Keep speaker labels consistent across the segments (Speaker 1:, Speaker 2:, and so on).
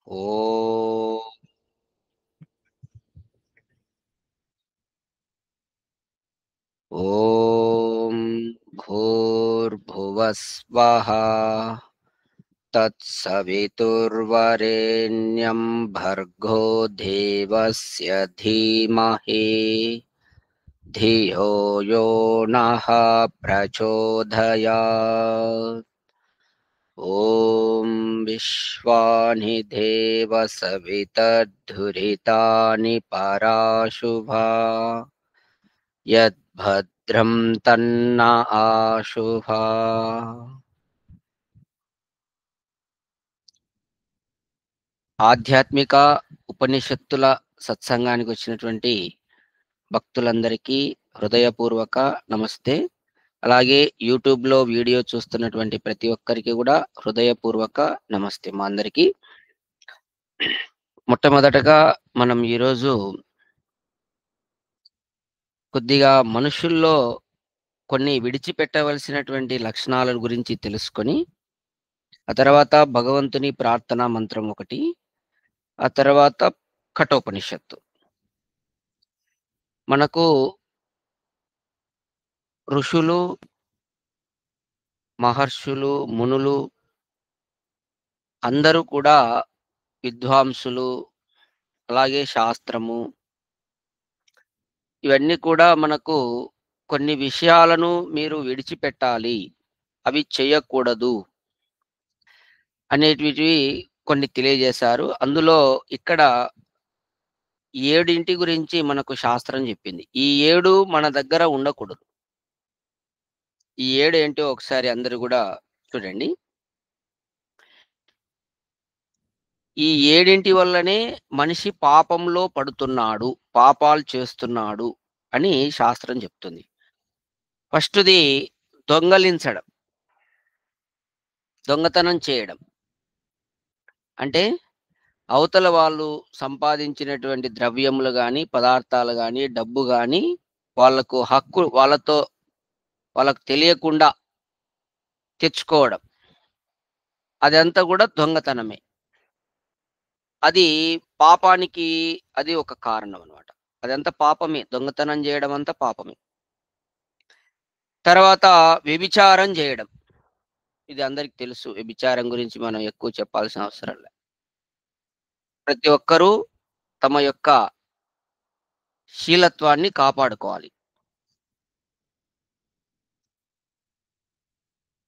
Speaker 1: ఓం ఓం భూర్భువస్వః తత్సవితుర్వరేణ్యం భర్గో దేవస్య ధీమహి ధియో యో నః ప్రచోదయాత్. ఓం విశ్వాని దేవ సవితర్ధురితాని పరాశుభా యద్భద్రం తన్న ఆశుభా. ఆధ్యాత్మిక ఉపనిషత్తుల సత్సంగానికి వచ్చినటువంటి భక్తులందరికీ హృదయపూర్వక నమస్తే. అలాగే యూట్యూబ్లో వీడియో చూస్తున్నటువంటి ప్రతి ఒక్కరికి కూడా హృదయపూర్వక నమస్తే. మా అందరికీ మొట్టమొదటగా మనం ఈరోజు కొద్దిగా మనుషుల్లో కొన్ని విడిచిపెట్టవలసినటువంటి లక్షణాల గురించి తెలుసుకొని, ఆ తర్వాత భగవంతుని ప్రార్థనా మంత్రం ఒకటి, ఆ తర్వాత కఠోపనిషత్తు. మనకు ఋషులు, మహర్షులు, మునులు అందరూ కూడా విద్వాంసులు, అలాగే శాస్త్రము, ఇవన్నీ కూడా మనకు కొన్ని విషయాలను మీరు విడిచిపెట్టాలి, అవి చేయకూడదు అనేటివి కొన్ని తెలియజేశారు. అందులో ఇక్కడ 7 గురించి మనకు శాస్త్రం చెప్పింది. ఈ 7 మన దగ్గర ఉండకూడదు. ఈ 7 ఏంటో ఒకసారి అందరూ కూడా చూడండి. ఈ 7 వల్లనే మనిషి పాపంలో పడుతున్నాడు, పాపాలు చేస్తున్నాడు అని శాస్త్రం చెప్తుంది. ఫస్ట్‌ది దొంగలించడం, దొంగతనం చేయడం. అంటే అవతల వాళ్ళు సంపాదించినటువంటి ద్రవ్యములు గాని, పదార్థాలు గాని, డబ్బు గాని వాళ్ళకు హక్కు వాళ్ళకు తెలియకుండా తెచ్చుకోవడం. అదంతా కూడా దొంగతనమే. అది పాపానికి అది ఒక కారణం అన్నమాట. అదంతా పాపమే. దొంగతనం చేయడం అంతా పాపమే. తర్వాత వ్యభిచారం చేయడం. ఇది అందరికి తెలుసు. వ్యభిచారం గురించి మనం ఎక్కువ చెప్పాల్సిన అవసరం లే. ప్రతి ఒక్కరూ తమ యొక్క శీలత్వాన్ని కాపాడుకోవాలి.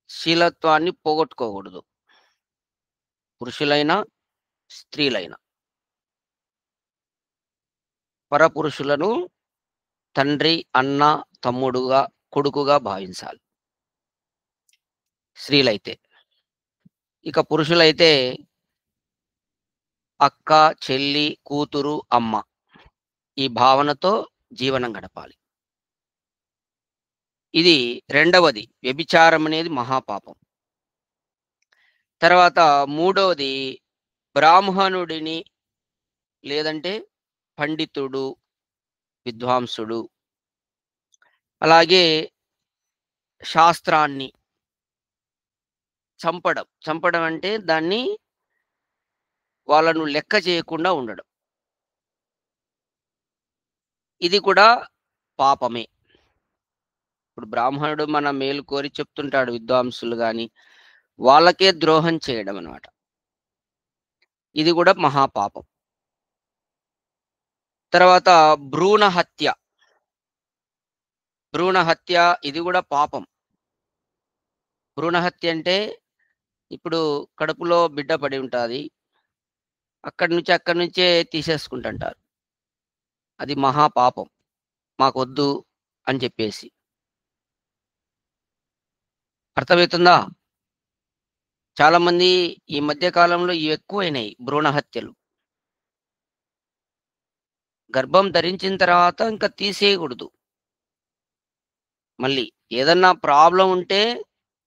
Speaker 1: శీలత్వాన్ని పోగొట్టుకోకూడదు. పురుషులైనా, స్త్రీలైనా. పరపురుషులను తండ్రి, అన్న, తమ్ముడుగా, కొడుకుగా భావించాలి. స్త్రీలైతే. ఇక పురుషులైతే అక్క, చెల్లి, కూతురు, అమ్మ ఈ భావనతో జీవనం గడపాలి. ఇది రెండవది. వ్యభిచారం అనేది మహాపాపం. తర్వాత మూడవది బ్రాహ్మణుడిని, లేదంటే పండితుడు, విద్వాంసుడు, అలాగే శాస్త్రాన్ని చంపడం. చంపడం అంటే వాళ్ళను లెక్క చేయకుండా ఉండడం. ఇది కూడా పాపమే. ఇప్పుడు బ్రాహ్మణుడు మన మేలు కోరి చెప్తుంటాడు, విద్వాంసులు గాని, వాళ్ళకే ద్రోహం చేయడం అన్నమాట. ఇది కూడా మహాపాపం. తర్వాత భ్రూణ హత్య. భ్రూణ హత్య ఇది కూడా పాపం. భ్రూణ హత్య అంటే ఇప్పుడు కడుపులో బిడ్డ పడి ఉంటాది. అక్కడి నుంచే తీసేసుకుంటుంటారు. అది మహాపాపం. మాకొద్దు అని చెప్పేసి. అర్థమవుతుందా? చాలామంది ఈ మధ్య కాలంలో ఇవి ఎక్కువైనాయి భ్రూణ హత్యలు. గర్భం ధరించిన తర్వాత ఇంకా తీసేయకూడదు. మళ్ళీ ఏదన్నా ప్రాబ్లమ్ ఉంటే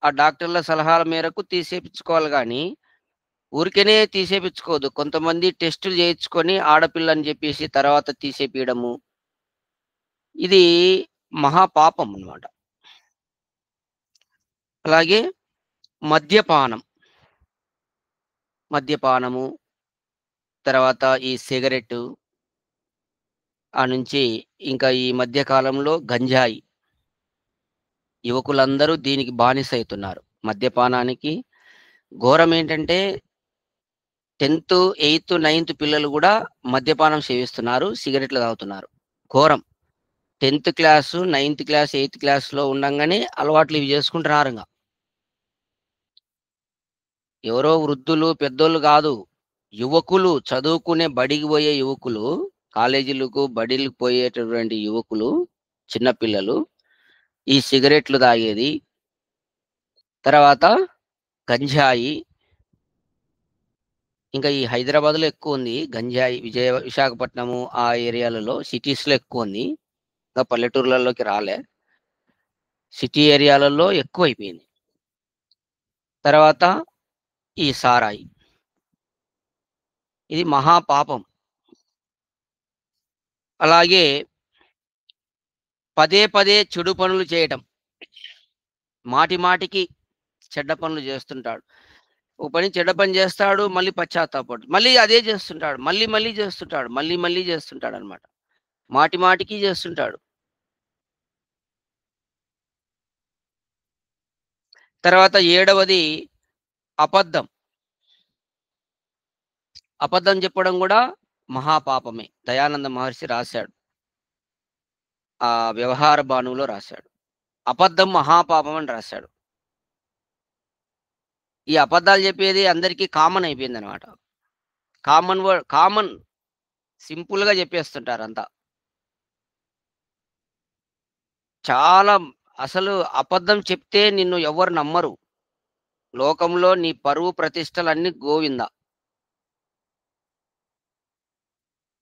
Speaker 1: ఆ డాక్టర్ల సలహాల మేరకు తీసేపించుకోవాలి గానీ, ఊరికేనే తీసేపించుకోవద్దు. కొంతమంది టెస్టులు చేయించుకొని ఆడపిల్లని చెప్పేసి తర్వాత తీసేపియడము. ఇది మహాపాపం అన్నమాట. అలాగే మద్యపానం. మద్యపానము, తర్వాత ఈ సిగరెట్టు, ఆ నుంచి ఇంకా ఈ మధ్య కాలంలో గంజాయి. యువకులందరూ దీనికి బానిసైతున్నారు. మద్యపానానికి ఘోరమేంటంటే 10థ్, 8థ్, 9థ్ పిల్లలు గూడా మద్యపానం సేవిస్తున్నారు. సిగరెట్లు తాగుతున్నారు. ఘోరం. 10థ్ క్లాసు, 9థ్ క్లాస్, 8థ్ క్లాస్‌లో ఉండంగానే అలవాట్లు ఇవి జేసుకుంటున్నారింగ. ఎవరో వృద్ధులు, పెద్దోళ్ళు గాదు. యువకులు చదువుకునే బడికి బోయే యువకులు, కాలేజీలకు, బడిలకు పోయేటటువంటి యువకులు, చిన్న పిల్లలు ఈ సిగరెట్లు తాగేది, తర్వాత గంజాయి, ఇంకా ఈ హైదరాబాద్‌లో ఎక్కువుంది. గంజాయి విశాఖపట్నము ఆ ఏరియాలలో సిటీస్‌లో ఎక్కువుంది. ఇంకా పల్లెటూర్లలోకి రాలే. సిటీ ఏరియాలలో ఎక్కువైపోయింది. తర్వాత ఈ సారాయి. ఇది మహా పాపం. అలాగే పదే పదే చెడు పనులు చేయటం. మాటి మాటికి చెడ్డ పనులు జేస్తుంటాడు. ఒక చెడ్డ పని జేస్తాడు. మళ్ళీ పశ్చాత్తాపపడు. మళ్ళీ అదే జేస్తుంటాడు. మళ్ళీ మళ్ళీ జేస్తుంటాడు. మళ్ళీ మళ్ళీ జేస్తుంటాడనమాట. మాటి మాటికి జేస్తుంటాడు. తర్వాత ఏడవది అబద్ధం. అబద్ధం జెప్పడం గూడా మహాపాపమే. దయానంద మహర్షి రాశాడు. ఆ వ్యవహార బాణువులో రాశాడు. అబద్ధం మహాపాపం అని రాశాడు. ఈ అబద్ధాలు జెప్పేది అందరికీ కామన్ అయిపోయిందనమాట. కామన్ సింపుల్‌గా జెప్పేస్తుంటారంతా. చాలా అసలు అబద్ధం చెప్తే నిన్ను ఎవ్వరు నమ్మరు. లోకంలో నీ పరువు ప్రతిష్టలన్నీ గోవిందా.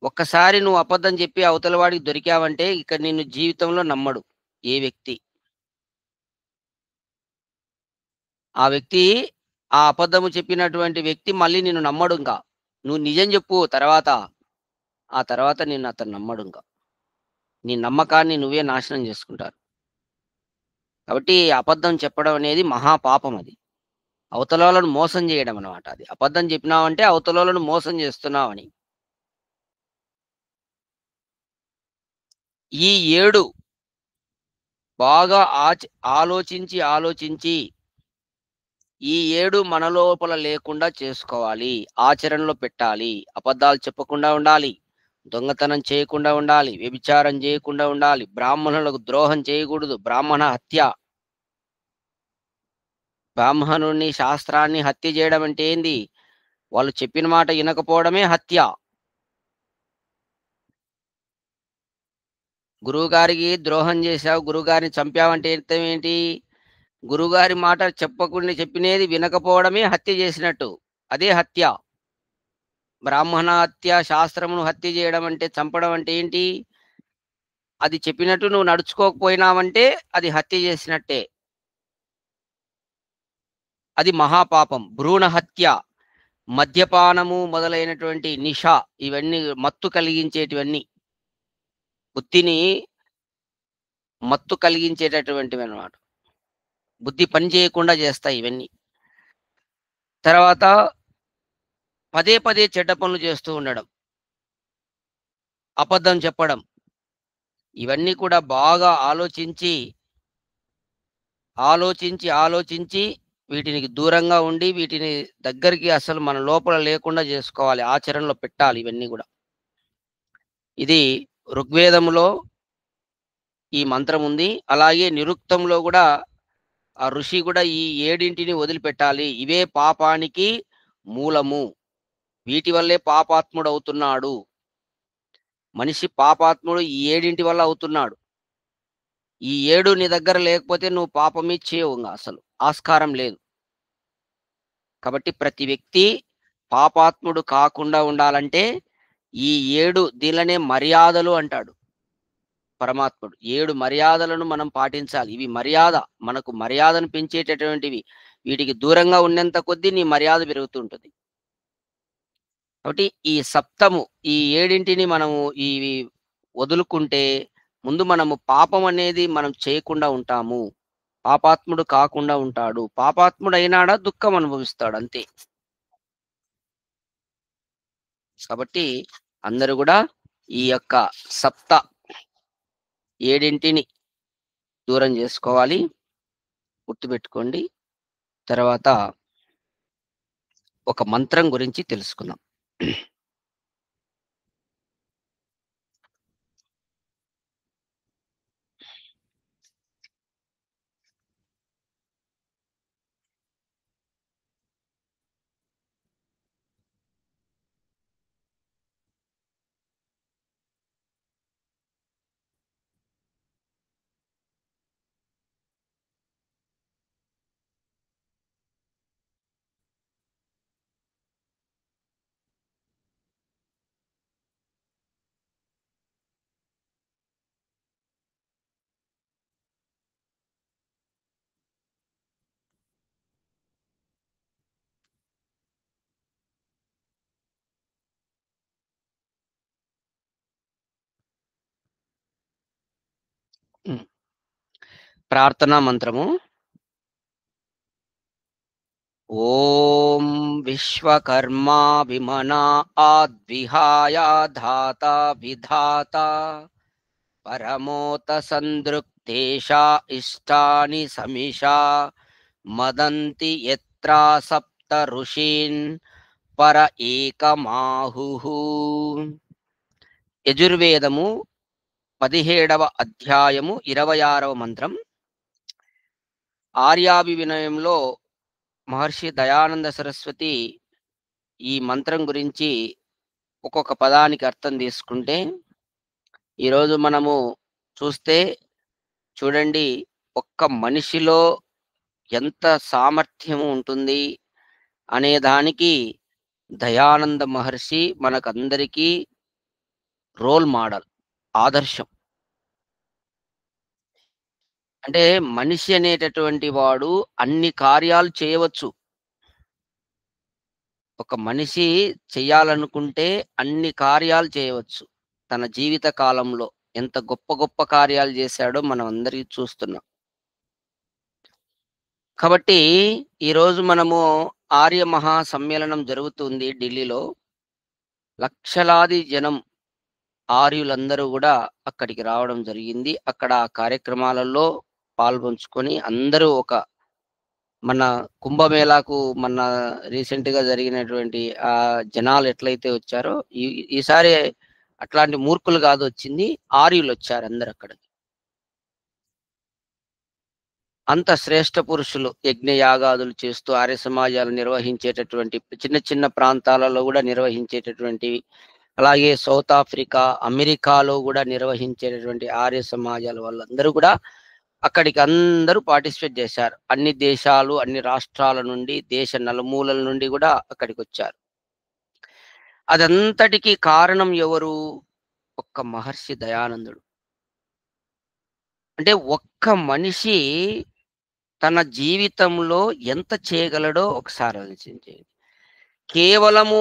Speaker 1: ఒక్కసారి నువ్వు అబద్ధం చెప్పి అవతల వాడికి దొరికావంటే ఇక నిన్ను జీవితంలో నమ్మడు ఏ వ్యక్తి. ఆ వ్యక్తి ఆ అబద్ధము చెప్పినటువంటి వ్యక్తి మళ్ళీ నిన్ను నమ్మడింక. నువ్వు నిజం జెప్పు తర్వాత. ఆ తర్వాత నిన్ను అతను నమ్మడింక. నీ నమ్మకాన్ని నువ్వే నాశనం జేసుకుంటారు. కాబట్టి అబద్ధం చెప్పడం అనేది మహాపాపం అది. అవతలోళ్ళను మోసం జేయడం అన్నమాట అది. అబద్ధం చెప్పినావంటే అవతలోళ్ళను మోసం జేస్తున్నావని. ఈ 7 బాగా ఆలోచించి ఈ 7 మన లోపల లేకుండా చేసుకోవాలి. ఆచరణలో పెట్టాలి. అబద్ధాలు చెప్పకుండా ఉండాలి. దొంగతనం చేయకుండా ఉండాలి. వ్యభిచారం చేయకుండా ఉండాలి. బ్రాహ్మణులకు ద్రోహం చేయకూడదు. బ్రాహ్మణ హత్య. బ్రాహ్మణుడిని, శాస్త్రాన్ని హత్య చేయడం అంటే ఏంది? వాళ్ళు చెప్పిన మాట ఇనకపోవడమే హత్య. గురువుగారికి ద్రోహం చేశావు, గురువుగారిని చంపావంటే అర్థం ఏంటి? గురువుగారి మాట చెప్పకుండా చెప్పినది వినకపోవడమే హత్య చేసినట్టు. అదే హత్య. బ్రాహ్మణ హత్య, శాస్త్రమును హత్య చేయడం అంటే చంపడం అంటే ఏంటి? అది చెప్పినట్టు నువ్వు నడుచుకోకపోయినావంటే అది హత్య చేసినట్టే. అది మహాపాపం. భ్రూణ హత్య, మద్యపానము మొదలైనటువంటి నిష ఇవన్నీ మత్తు కలిగించేటివన్నీ. బుద్ధిని మత్తు కలిగించేటటువంటివన్నమాట. బుద్ధి పని చేయకుండా చేస్తాయి ఇవన్నీ. తర్వాత పదే పదే చెడ్డ పనులు చేస్తూ ఉండడం. అబద్ధం చెప్పడం. ఇవన్నీ కూడా బాగా ఆలోచించి వీటినికి దూరంగా ఉండి వీటిని దగ్గరికి అసలు మన లోపల లేకుండా చేసుకోవాలి. ఆచరణలో పెట్టాలి ఇవన్నీ గూడా. ఇది ఋగ్వేదంలో ఈ మంత్రం ఉంది. అలాగే నిరుక్తంలో గూడా ఆ ఋషి గూడా ఈ ఏడింటిని వదిలిపెట్టాలి. ఇవే పాపానికి మూలము. వీటి వల్లే పాపాత్ముడవుతున్నాడు. మనిషి పాపాత్ముడు ఈ ఏడింటి వల్ల అవుతున్నాడు. ఈ 7 నీ దగ్గర లేకపోతే నువ్వు పాపమే చేయవు ఇంగ అసలు. ఆస్కారం లేదు. కాబట్టి ప్రతి వ్యక్తి పాపాత్ముడు కాకుండా ఉండాలంటే ఈ 7 దీనిలనే మర్యాదలు అంటాడు పరమాత్ముడు. 7 మర్యాదలను మనం పాటించాలి. ఇవి మర్యాద. మనకు మర్యాదను పెంచేటటువంటివి. వీటికి దూరంగా ఉన్నంత కొద్దీ నీ మర్యాద పెరుగుతుంటది. కాబట్టి ఈ సప్తము ఈ ఏడింటిని మనము ఇవి వదులుకుంటే ముందు మనము పాపం అనేది మనం చేయకుండా ఉంటాము. పాపాత్ముడు కాకుండా ఉంటాడు. పాపాత్ముడయినాడా దుఃఖం అనుభవిస్తాడు అంతే. కాబట్టి అందరూ గూడా ఈ యొక్క సప్త ఏడింటిని దూరం జేసుకోవాలి. గుర్తుపెట్టుకోండి. తర్వాత ఒక మంత్రం గురించి తెలుసుకుందాం. హ్మ్. ప్రార్థనా మంత్రము. ఓం విశ్వకర్మా విమనా ఆద్విహాయ ధాతా విధాతా పరమోత సందృక్తేషా ఇష్టాని సమిషా మదంతి యత్రా సప్త ఋషీన్ పర ఏకమాహుః. యజుర్వేదము 17వ అధ్యాయము 26వ మంత్రం. ఆర్యాభివినయంలో మహర్షి దయానంద సరస్వతి ఈ మంత్రం గురించి ఒక్కొక్క పదానికి అర్థం తీసుకుంటే, ఈరోజు మనము చూస్తే చూడండి, ఒక్క మనిషిలో ఎంత సామర్థ్యం ఉంటుంది అనే దానికి దయానంద మహర్షి మనకందరికీ రోల్ మోడల్, ఆదర్శం. అంటే మనిషి అనేటటువంటి వాడు అన్ని కార్యాలు చేయవచ్చు. ఒక మనిషి చెయ్యాలనుకుంటే అన్ని కార్యాలు చేయవచ్చు. తన జీవిత కాలంలో ఎంత గొప్ప గొప్ప కార్యాలు చేశాడో మనం అందరికీ చూస్తున్నాం. కాబట్టి ఈరోజు మనము ఆర్య మహా సమ్మేళనం జరుగుతుంది ఢిల్లీలో. లక్షలాది జనం ఆర్యులందరూ గూడా అక్కడికి రావడం జరిగింది. అక్కడ ఆ కార్యక్రమాలలో పాల్పంచుకొని అందరూ మన కుంభమేళాకు రీసెంట్‌గా జరిగినటువంటి జనాలు ఎట్లయితే వచ్చారో ఈసారి అట్లాంటి మూర్ఖులు గాదొచ్చింది. ఆర్యులొచ్చారు అందరక్కడికి. అంత శ్రేష్ఠ పురుషులు యజ్ఞయాగాదులు చేస్తూ ఆర్య సమాజాలు నిర్వహించేటటువంటి చిన్న చిన్న ప్రాంతాలలో గూడా నిర్వహించేటటువంటివి. అలాగే సౌత్ ఆఫ్రికా, అమెరికాలో గూడా నిర్వహించేటటువంటి ఆర్య సమాజాల వాళ్ళందరూ గూడా అక్కడికి అందరూ పార్టిసిపేట్ చేశారు. అన్ని దేశాలు, అన్ని రాష్ట్రాల నుండి, దేశ నలుమూలల నుండి గూడా అక్కడికొచ్చారు. అదంతటికి కారణం ఎవరు? ఒక్క మహర్షి దయానందుడు. అంటే ఒక్క మనిషి తన జీవితంలో ఎంత చేయగలడో ఒకసారి ఆలోచించండి. కేవలము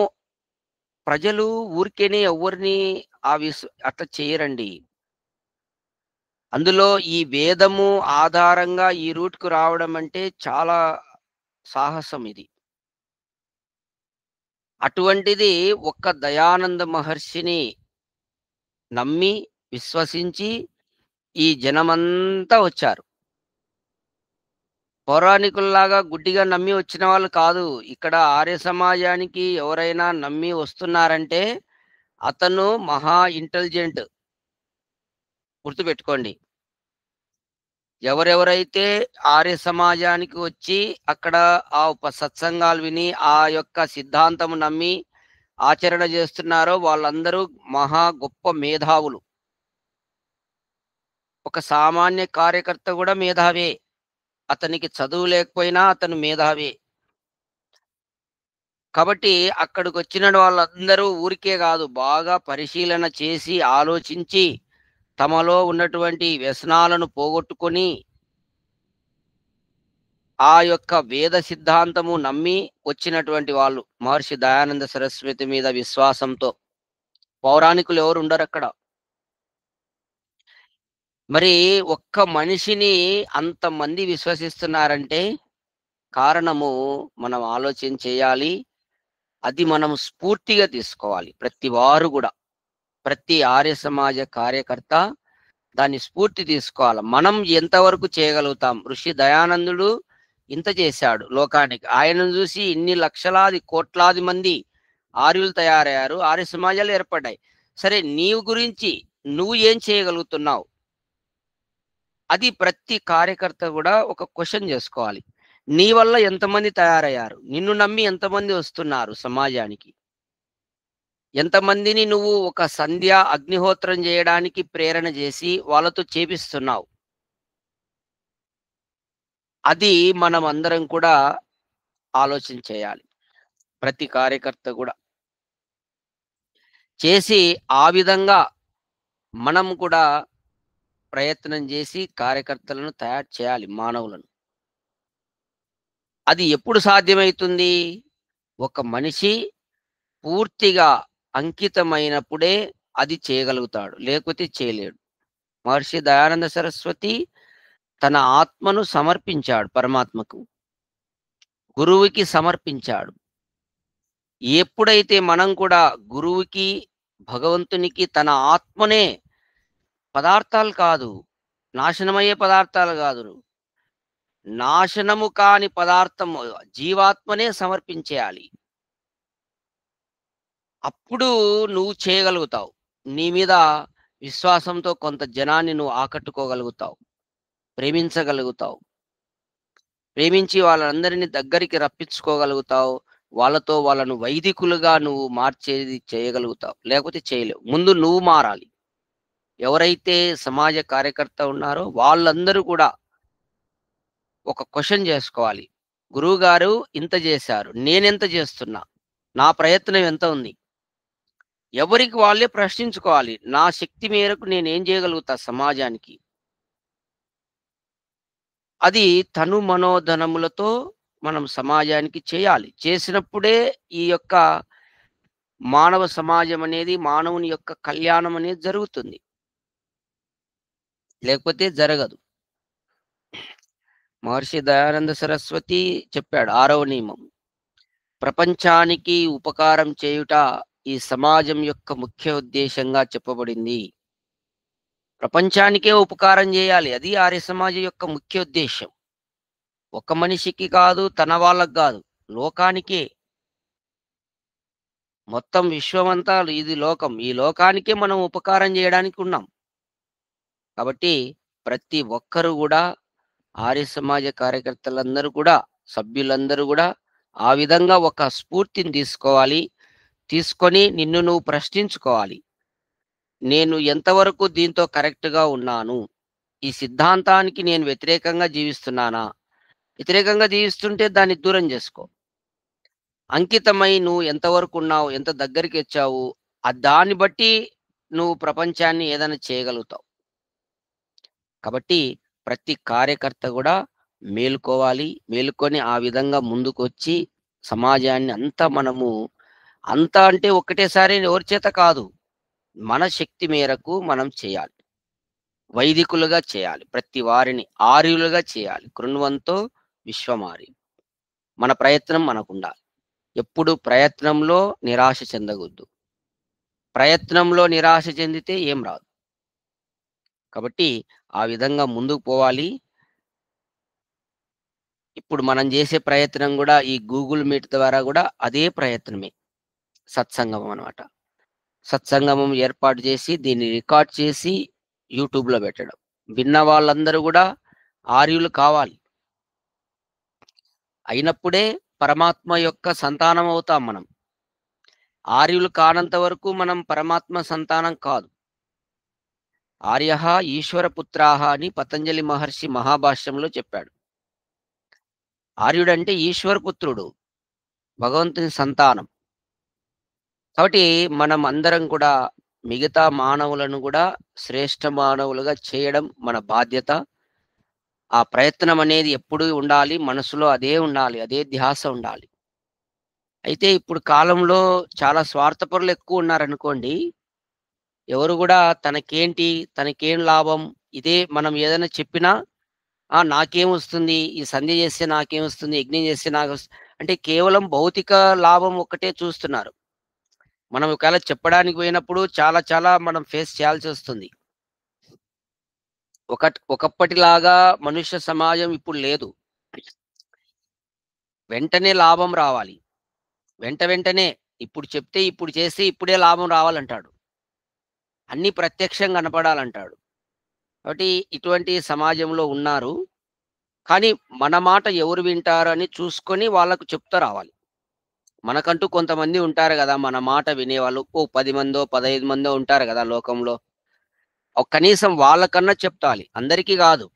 Speaker 1: ప్రజలు ఊరికేనే ఎవ్వరిని అట్లా చేయరండి. అందులో ఈ వేదము ఆధారంగా ఈ రూట్‌కు రావడం అంటే చాలా సాహసం ఇది. అటువంటిది ఒక్క దయానంద మహర్షిని నమ్మి, విశ్వసించి ఈ జనమంతా వచ్చారు. పౌరాణికుల్లాగా గుడ్డిగా నమ్మి వచ్చిన వాళ్ళు కాదు. ఇక్కడ ఆర్య సమాజానికి ఎవరైనా నమ్మి వస్తున్నారంటే అతను మహా ఇంటెలిజెంట్. గుర్తుపెట్టుకోండి. ఎవరెవరైతే ఆర్య సమాజానికి వచ్చి అక్కడ సత్సంగాలు విని ఆ యొక్క సిద్ధాంతము నమ్మి ఆచరణ చేస్తున్నారో వాళ్ళందరూ మహా గొప్ప మేధావులు. ఒక సామాన్య కార్యకర్త గూడా మేధావే. అతనికి చదువు లేకపోయినా అతను మేధావే. కాబట్టి అక్కడికొచ్చిన వాళ్ళందరూ ఊరికే గాదు, బాగా పరిశీలన చేసి, ఆలోచించి, తమలో ఉన్నటువంటి వ్యసనాలను పోగొట్టుకొని, ఆ యొక్క వేద సిద్ధాంతము నమ్మి వచ్చినటువంటి వాళ్ళు. మహర్షి దయానంద సరస్వతి మీద విశ్వాసంతో. పౌరాణికులు ఎవరు ఉండరక్కడ. మరి ఒక్క మనిషిని అంతమంది విశ్వసిస్తున్నారంటే కారణము మనం ఆలోచన చేయాలి. అది మనం స్ఫూర్తిగా తీసుకోవాలి. ప్రతి వారు కూడా, ప్రతి ఆర్య సమాజ కార్యకర్త దాన్ని స్ఫూర్తి తీసుకోవాలి. మనం ఎంతవరకు చేయగలుగుతాం? ఋషి దయానందుడు ఇంత చేశాడు లోకానికి. ఆయనను చూసి ఇన్ని లక్షలాది కోట్లాది మంది ఆర్యులు తయారయ్యారు. ఆర్య సమాజాలు ఏర్పడ్డాయి. సరే, నీవు గురించి నువ్వు ఏం చేయగలుగుతున్నావు? అది ప్రతి కార్యకర్త కూడా ఒక క్వశ్చన్ చేసుకోవాలి. నీ వల్ల ఎంతమంది తయారయ్యారు? నిన్ను నమ్మి ఎంతమంది వస్తున్నారు సమాజానికి? ఎంతమందిని నువ్వు ఒక సంధ్య అగ్నిహోత్రం చేయడానికి ప్రేరణ చేసి వాళ్ళతో చేపిస్తున్నావు? అది మనం అందరం కూడా ఆలోచన చేయాలి. ప్రతి కార్యకర్త కూడా చేసి ఆ విధంగా మనం కూడా ప్రయత్నం చేసి కార్యకర్తలను తయారు చేయాలి, మానవులను. అది ఎప్పుడు సాధ్యమవుతుంది? ఒక మనిషి పూర్తిగా అంకితమైనప్పుడే అది చేయగలుగుతాడు, లేకపోతే చేయలేడు. మహర్షి దయానంద సరస్వతి తన ఆత్మను సమర్పించాడు పరమాత్మకు, గురువుకి సమర్పించాడు. ఎప్పుడైతే మనం కూడా గురువుకి, భగవంతునికి తన ఆత్మనే, పదార్థాలు కాదు, నాశనమయ్యే పదార్థాలు కాదు, నాశనము కాని పదార్థము జీవాత్మనే సమర్పించేయాలి. అప్పుడు నువ్వు చేయగలుగుతావు. నీ మీద విశ్వాసంతో కొంత జనాన్ని నువ్వు ఆకట్టుకోగలుగుతావు, ప్రేమించగలుగుతావు. ప్రేమించి వాళ్ళందరినీ దగ్గరికి రప్పించుకోగలుగుతావు. వాళ్ళతో వాళ్ళను వైదికులుగా నువ్వు మార్చేది చేయగలుగుతావు, లేకపోతే చేయలేవు. ముందు నువ్వు మారాలి. ఎవరైతే సమాజ కార్యకర్త ఉన్నారో వాళ్ళందరూ కూడా ఒక క్వశ్చన్ చేసుకోవాలి. గురువుగారు ఇంత చేశారు, నేనెంత చేస్తున్నా? నా ప్రయత్నం ఎంత ఉంది? ఎవరికి వాళ్ళే ప్రశ్నించుకోవాలి. నా శక్తి మేరకు నేనేం చేయగలుగుతా సమాజానికి? అది తను మనోధనములతో మనం సమాజానికి చేయాలి. చేసినప్పుడే ఈ యొక్క మానవ సమాజం అనేది, మానవుని యొక్క కళ్యాణం అనేది జరుగుతుంది, లేకపోతే జరగదు. మహర్షి దయానంద సరస్వతి చెప్పాడు 6వ నియమం, ప్రపంచానికి ఉపకారం చేయుట ఈ సమాజం యొక్క ముఖ్య ఉద్దేశంగా చెప్పబడింది. ప్రపంచానికే ఉపకారం చేయాలి, అది ఆర్య సమాజం యొక్క ముఖ్య ఉద్దేశం. ఒక మనిషికి కాదు, తన వాళ్ళకి కాదు, లోకానికే. మొత్తం విశ్వమంతా ఇది లోకం. ఈ లోకానికే మనం ఉపకారం చేయడానికి ఉన్నాం. కాబట్టి ప్రతి ఒక్కరు కూడా, ఆర్య సమాజ కార్యకర్తలందరూ కూడా, సభ్యులందరూ కూడా ఆ విధంగా ఒక స్ఫూర్తిని తీసుకోవాలి. తీసుకొని నిన్ను నువ్వు ప్రశ్నించుకోవాలి. నేను ఎంతవరకు దీంతో కరెక్ట్‌గా ఉన్నాను? ఈ సిద్ధాంతానికి నేను వ్యతిరేకంగా జీవిస్తున్నానా? వ్యతిరేకంగా జీవిస్తుంటే దాన్ని దూరం చేసుకో. అంకితమై నువ్వు ఎంతవరకు ఉన్నావు? ఎంత దగ్గరికి వచ్చావు? దాన్ని బట్టి నువ్వు ప్రపంచాన్ని ఏదైనా చేయగలుగుతావు. కాబట్టి ప్రతి కార్యకర్త కూడా మేలుకోవాలి. మేలుకొని ఆ విధంగా ముందుకొచ్చి సమాజాన్ని అంతా మనము, అంతా అంటే ఒక్కటేసారి ఎవరి చేత కాదు, మన శక్తి మేరకు మనం చేయాలి. వైదికులుగా చేయాలి. ప్రతి వారిని ఆర్యులుగా చేయాలి. కృణ్వంతో విశ్వమారి. మన ప్రయత్నం మనకుండాలి. ఎప్పుడు ప్రయత్నంలో నిరాశ చెందగొద్దు. ప్రయత్నంలో నిరాశ చెందితే ఏం రాదు. కాబట్టి ఆ విధంగా ముందుకు పోవాలి. ఇప్పుడు మనం చేసే ప్రయత్నం కూడా ఈ గూగుల్ మీట్ ద్వారా కూడా అదే ప్రయత్నమే. సత్సంగమం అన్నమాట. సత్సంగమం ఏర్పాటు చేసి దీన్ని రికార్డ్ చేసి యూట్యూబ్‌లో పెట్టడం. విన్న వాళ్ళందరూ కూడా ఆర్యులు కావాలి. అయినప్పుడే పరమాత్మ యొక్క సంతానం అవుతాం మనం. ఆర్యులు కానంత వరకు మనం పరమాత్మ సంతానం కాదు. ఆర్యః ఈశ్వరపుత్రాః అని పతంజలి మహర్షి మహాభాష్యంలో చెప్పాడు. ఆర్యుడంటే ఈశ్వరపుత్రుడు, భగవంతుని సంతానం. కాబట్టి మనం అందరం కూడా మిగతా మానవులను కూడా శ్రేష్ఠ మానవులుగా చేయడం మన బాధ్యత. ఆ ప్రయత్నం అనేది ఎప్పుడూ ఉండాలి. మనసులో అదే ఉండాలి. అదే ధ్యాస ఉండాలి. అయితే ఇప్పుడు కాలంలో చాలా స్వార్థపరులు ఎక్కువ ఉన్నారనుకోండి. ఎవరు కూడా తనకేంటి, తనకేం లాభం, ఇదే మనం ఏదైనా చెప్పినా నాకేమొస్తుంది? ఈ సంధ్య చేస్తే నాకేమొస్తుంది? యజ్ఞం చేస్తే అంటే కేవలం భౌతిక లాభం ఒక్కటే చూస్తున్నారు. మనం ఒకవేళ చెప్పడానికి పోయినప్పుడు చాలా చాలా మనం ఫేస్ చేయాల్సి వస్తుంది. ఒకప్పటిలాగా మనుష్య సమాజం ఇప్పుడు లేదు. వెంటనే లాభం రావాలి. వెంటనే ఇప్పుడు చెప్తే, ఇప్పుడు చేసి, ఇప్పుడే లాభం రావాలంటాడు. అన్నీ ప్రత్యక్షంగా కనపడాలంటాడు. కాబట్టి ఇటువంటి సమాజంలో ఉన్నారు. కానీ మన మాట ఎవరు వింటారని చూసుకొని వాళ్ళకు చెప్తూ రావాలి. మనకంటూ కొంతమంది ఉంటారు గదా! మన మాట వినేవాళ్ళు. ఓ 10 మందో, 15 మందో ఉంటారు గదా! లోకంలో. కనీసం వాళ్ళకన్నా చెప్తాలి. అందరికీ గాదు.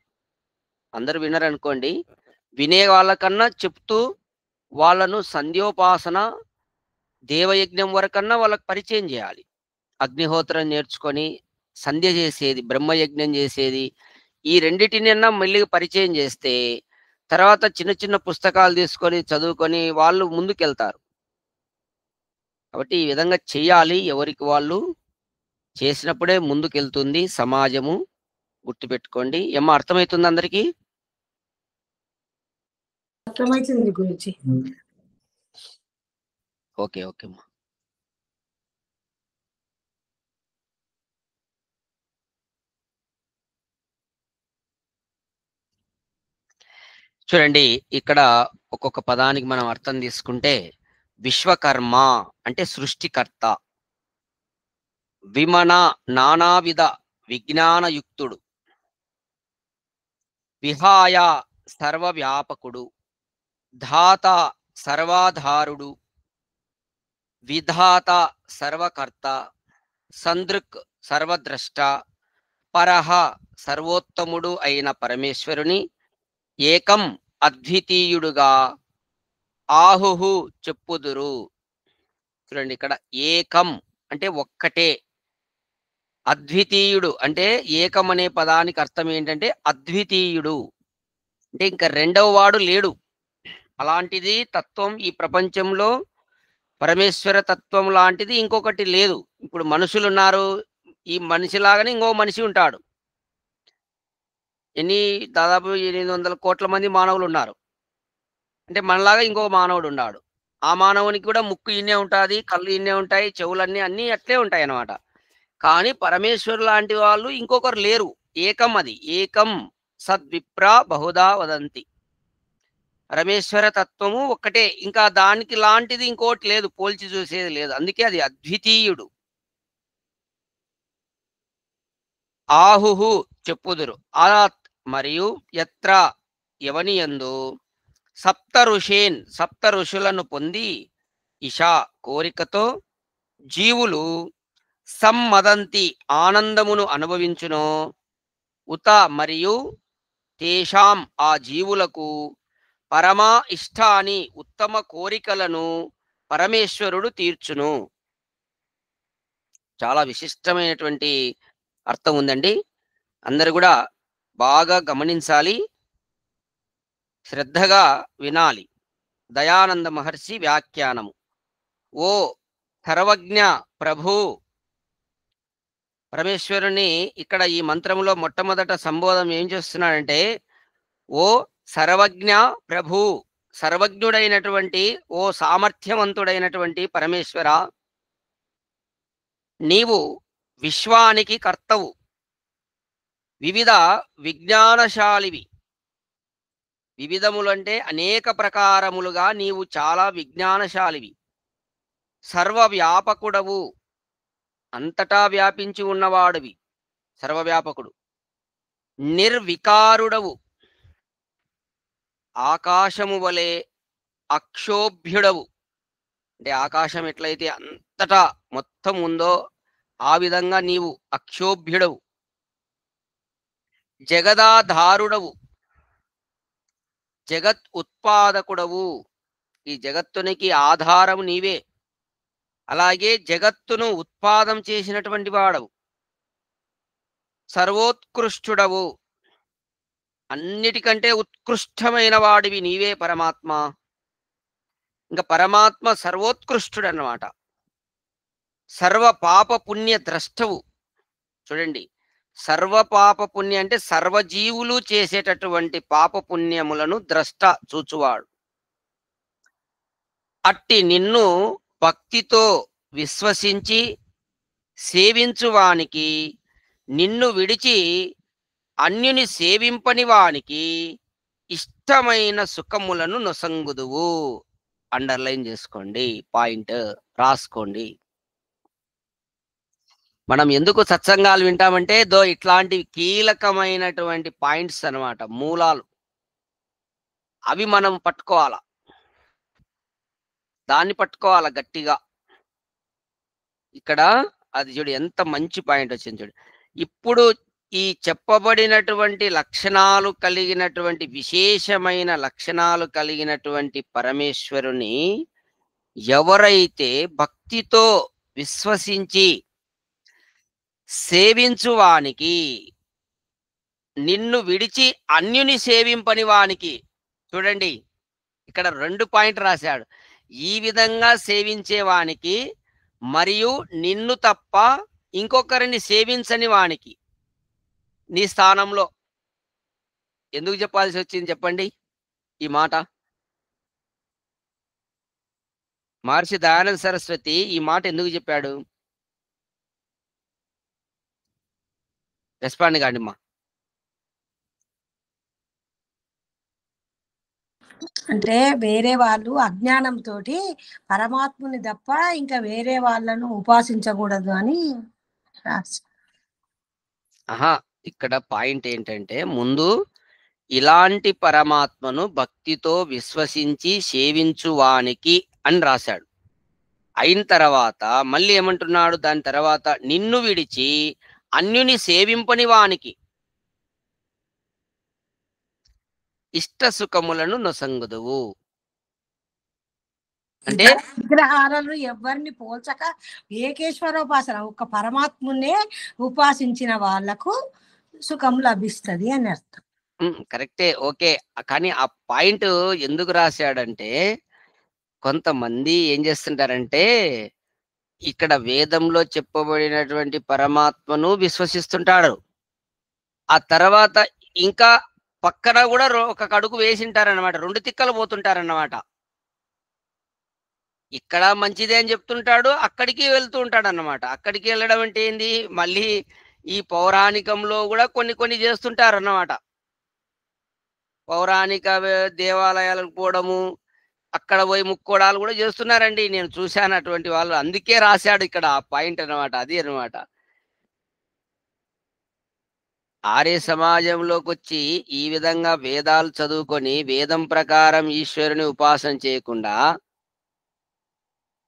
Speaker 1: అందరూ వినరనుకోండి. వినే వాళ్ళకన్నా చెప్తూ వాళ్ళను సంధ్యోపాసన, దేవయజ్ఞం వరకన్నా వాళ్ళకి పరిచయం జేయాలి. అగ్నిహోత్రం నేర్చుకొని, సంధ్య జేసేది, బ్రహ్మయజ్ఞం జేసేది, ఈ రెండిటినన్నా మెల్లిగా పరిచయం జేస్తే, తర్వాత చిన్న చిన్న పుస్తకాలు తీసుకొని, చదువుకొని వాళ్ళు ముందుకెళ్తారు. కాబట్టి ఈ విధంగా చెయ్యాలి. ఎవరికి వాళ్ళు చేసినప్పుడే ముందుకెళ్తుంది సమాజము. గుర్తుపెట్టుకోండి. ఏమ్మా అర్థమైతుందా అందరికీ?
Speaker 2: అర్థమైతుంది గురూజీ.
Speaker 1: ఓకే. ఓకే అమ్మా. చూడండి, ఇక్కడ ఒక్కొక్క పదానికి మనం అర్థం తీసుకుంటే, విశ్వకర్మ అంటే సృష్టికర్త. విమన నానావిధ విజ్ఞానయుక్తుడు. విహాయ సర్వవ్యాపకుడు. ధాత సర్వాధారుడు. విధాత సర్వకర్త. సందృక్ సర్వద్రష్ట. పరహ సర్వోత్తముడు అయిన పరమేశ్వరుని ఏకం అద్వితీయుడుగా ఆహుహు చెప్పుదురు. చూడండి, ఇక్కడ ఏకం అంటే ఒక్కటే. అద్వితీయుడు అంటే ఏకం అనే పదానికి అర్థం ఏంటంటే అద్వితీయుడు అంటే ఇంకా రెండవ వాడు లేడు. అలాంటిది తత్వం ఈ ప్రపంచంలో పరమేశ్వర తత్వం లాంటిది ఇంకొకటి లేదు. ఇప్పుడు మనుషులు ఉన్నారు. ఈ మనిషిలాగానే ఇంకో మనిషి ఉంటాడు. దాదాపు 800 కోట్ల మంది మానవులు ఉన్నారు. అంటే మనలాగా ఇంకో మానవుడు ఉన్నాడు. ఆ మానవునికి కూడా ముక్కు ఇన్నే ఉంటుంది, కళ్ళు ఇన్నే ఉంటాయి, చెవులన్నీ అన్నీ అట్లే ఉంటాయి అన్నమాట. కానీ పరమేశ్వరు లాంటి వాళ్ళు ఇంకొకరు లేరు. ఏకం అది. ఏకం సద్విప్ర బహుదా వదంతి. పరమేశ్వర తత్వము ఒక్కటే. ఇంకా దానికి లాంటిది ఇంకోటి లేదు. పోల్చి చూసేది లేదు. అందుకే అది అద్వితీయుడు. ఆహుహు చెప్పుదురు. ఆత్ మరియు యత్ర ఎవనియందు సప్త ఋషులను పొంది ఇషా కోరికతో జీవులు సమ్మదంతి ఆనందమును అనుభవించునో ఉత మరియు తేషాం ఆ జీవులకు పరమా ఇష్టాని ఉత్తమ కోరికలను పరమేశ్వరుడు తీర్చును. చాలా విశిష్టమైనటువంటి అర్థం ఉందండి. అందరు కూడా బాగా గమనించాలి, శ్రద్ధగా వినాలి. దయానంద మహర్షి వ్యాఖ్యానము. ఓ సర్వజ్ఞ ప్రభు, పరమేశ్వరుని ఇక్కడ ఈ మంత్రంలో మొట్టమొదట సంబోధన ఏం చేస్తున్నాడంటే, ఓ సర్వజ్ఞ ప్రభు, సర్వజ్ఞుడైనటువంటి ఓ సామర్థ్యవంతుడైనటువంటి పరమేశ్వర, నీవు విశ్వానికి కర్తవు, వివిధ విజ్ఞానశాలివి. వివిధములంటే అనేక ప్రకారములుగా నీవు చాలా విజ్ఞానశాలివి. సర్వవ్యాపకుడవు, అంతటా వ్యాపించి ఉన్నవాడివి, సర్వవ్యాపకుడు. నిర్వికారుడవు, ఆకాశము వలె అక్షోభ్యుడవు. అంటే ఆకాశం ఎట్లయితే అంతటా మొత్తం ఉందో ఆ విధంగా నీవు అక్షోభ్యుడవు. జగదాధారుడవు, జగత్ ఉత్పాదకుడవు. ఈ జగత్తునికి ఆధారం నీవే. అలాగే జగత్తును ఉత్పాదం చేసినటువంటి వాడవు. సర్వోత్కృష్టుడవు, అన్నిటికంటే ఉత్కృష్టమైన వాడివి నీవే పరమాత్మ. ఇంకా పరమాత్మ సర్వోత్కృష్టుడు అన్నమాట. సర్వ పాప పుణ్య ద్రష్టవు. చూడండి, సర్వ పాప పుణ్య అంటే సర్వజీవులు చేసేటటువంటి పాప పుణ్యములను ద్రష్ట చూచువాడు. అట్టి నిన్ను భక్తితో విశ్వసించి సేవించువానికి, నిన్ను విడిచి అన్యుని సేవింపని వానికి ఇష్టమైన సుఖములను నొసంగుదువు. అండర్లైన్ చేసుకోండి, పాయింట్ రాసుకోండి. మనం ఎందుకు సత్సంగాలు వింటామంటే ఇట్లాంటి కీలకమైనటువంటి పాయింట్స్ అన్నమాట, మూలాలు. అవి మనం పట్టుకోవాలా, దాన్ని పట్టుకోవాలా గట్టిగా. ఇక్కడ అది చూడు, ఎంత మంచి పాయింట్ వచ్చింది చూడు. ఇప్పుడు ఈ చెప్పబడినటువంటి లక్షణాలు కలిగినటువంటి, విశేషమైన లక్షణాలు కలిగినటువంటి పరమేశ్వరుని ఎవరైతే భక్తితో విశ్వసించి సేవించువానికి, నిన్ను విడిచి అన్యుని సేవింపని వానికి, చూడండి ఇక్కడ 2 పాయింట్ రాశాడు. ఈ విధంగా సేవించేవానికి మరియు నిన్ను తప్ప ఇంకొకరిని సేవించని వానికి. నీ స్థానంలో ఎందుకు చెప్పాల్సి వచ్చింది చెప్పండి ఈ మాట? మహర్షి దయానంద సరస్వతి ఈ మాట ఎందుకు చెప్పాడు? రెస్పాండ్ కాండి అమ్మా.
Speaker 2: అంటే వేరే వాళ్ళు అజ్ఞానంతో పరమాత్ముని తప్ప ఇంకా వేరే వాళ్ళను ఉపాసించకూడదు అని రాసి.
Speaker 1: ఆహా, ఇక్కడ పాయింట్ ఏంటంటే, ముందు ఇలాంటి పరమాత్మను భక్తితో విశ్వసించి సేవించువానికి అని రాశాడు. అయిన తర్వాత మళ్ళీ ఏమంటున్నాడు దాని తర్వాత? నిన్ను విడిచి అన్యుని సేవింపని వానికి ఇష్ట సుఖములను నొసంగుదువు. అంటే
Speaker 2: విగ్రహాలను ఎవరిని పోల్చక ఏకేశ్వరోపాసన, ఒక పరమాత్మునే ఉపాసించిన వాళ్లకు సుఖం లభిస్తది అని అర్థం.
Speaker 1: కరెక్టే, ఓకే. కానీ ఆ పాయింట్ ఎందుకు రాశాడంటే, కొంతమంది ఏం చేస్తుంటారంటే, ఇక్కడ వేదంలో చెప్పబడినటువంటి పరమాత్మను విశ్వసిస్తుంటాడు. ఆ తర్వాత ఇంకా పక్కన కూడా ఒక కడుగు వేసింటారన్నమాట, 2 తిక్కలు పోతుంటారన్నమాట. ఇక్కడ మంచిదే అని చెప్తుంటాడు, అక్కడికి వెళ్తూ ఉంటాడు అన్నమాట. అక్కడికి వెళ్ళడం అంటే ఏంది? మళ్ళీ ఈ పౌరాణికంలో కూడా కొన్ని చేస్తుంటారు అన్నమాట. పౌరాణిక దేవాలయాలకు పోవడము, అక్కడ పోయి ముక్కోడాలు కూడా చేస్తున్నారండి. నేను చూశాను అటువంటి వాళ్ళు. అందుకే రాశాడు ఇక్కడ ఆ పాయింట్ అన్నమాట. అది అన్నమాట. ఆర్య సమాజంలోకి వచ్చి ఈ విధంగా వేదాలు చదువుకొని వేదం ప్రకారం ఈశ్వరుని ఉపాసన చేయకుండా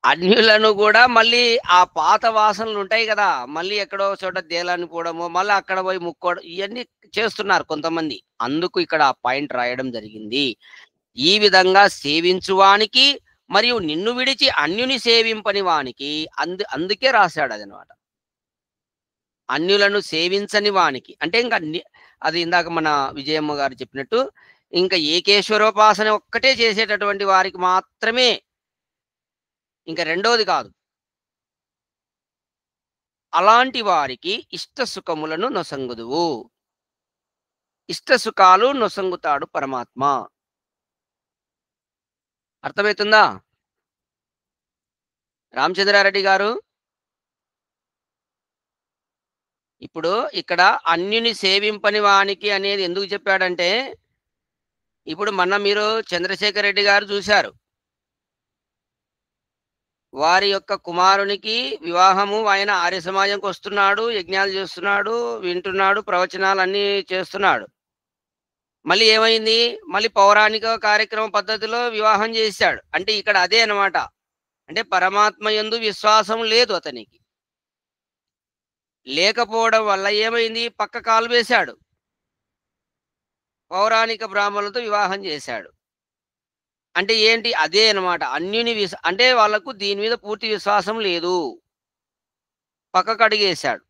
Speaker 1: అన్యులను కూడా మళ్ళీ ఆ పాత వాసనలు ఉంటాయి కదా, మళ్ళీ ఎక్కడో చోట దేలాన్ని పోవడము, మళ్ళీ అక్కడ పోయి ముక్కోవడం, ఇవన్నీ చేస్తున్నారు కొంతమంది. అందుకు ఇక్కడ ఆ పాయింట్ రాయడం జరిగింది. ఈ విధంగా సేవించువానికి మరియు నిన్ను విడిచి అన్యుని సేవింపని వానికి, అందుకే రాశాడు అదనమాట. అన్యులను సేవించని వానికి అంటే ఇంకా అది ఇందాక మన విజయమ్మ గారు చెప్పినట్టు, ఇంకా ఏకేశ్వరోపాసన ఒక్కటే చేసేటటువంటి వారికి మాత్రమే, ఇంకా రెండోది కాదు. అలాంటి వారికి ఇష్ట సుఖములను నొసంగుదువు. ఇష్ట సుఖాలు నొసంగుతాడు పరమాత్మ. అర్థమవుతుందా రామచంద్రారెడ్డి గారు? ఇప్పుడు ఇక్కడ అన్యుని సేవింపని వానికి అనేది ఎందుకు చెప్పాడంటే, ఇప్పుడు మీరు చంద్రశేఖర్ రెడ్డి గారు చూశారు, వారి యొక్క కుమారునికి వివాహము, ఆయన ఆర్య సమాజంకి వస్తున్నాడు, యజ్ఞాలు చేస్తున్నాడు, వింటున్నాడు, ప్రవచనాలు అన్నీ చేస్తున్నాడు. మళ్ళీ ఏమైంది? మళ్ళీ పౌరాణిక కార్యక్రమ పద్ధతిలో వివాహం చేశాడు. అంటే ఇక్కడ అదే అన్నమాట. అంటే పరమాత్మ యందు విశ్వాసం లేదు అతనికి. లేకపోవడం వల్ల ఏమైంది? పక్క కాలు వేశాడు, పౌరాణిక బ్రాహ్మణులతో వివాహం చేశాడు. అంటే ఏంటి? అదే అన్నమాట. అన్యుని అంటే వాళ్ళకు దీని మీద పూర్తి విశ్వాసం లేదు, పక్కకు అడిగేశాడు.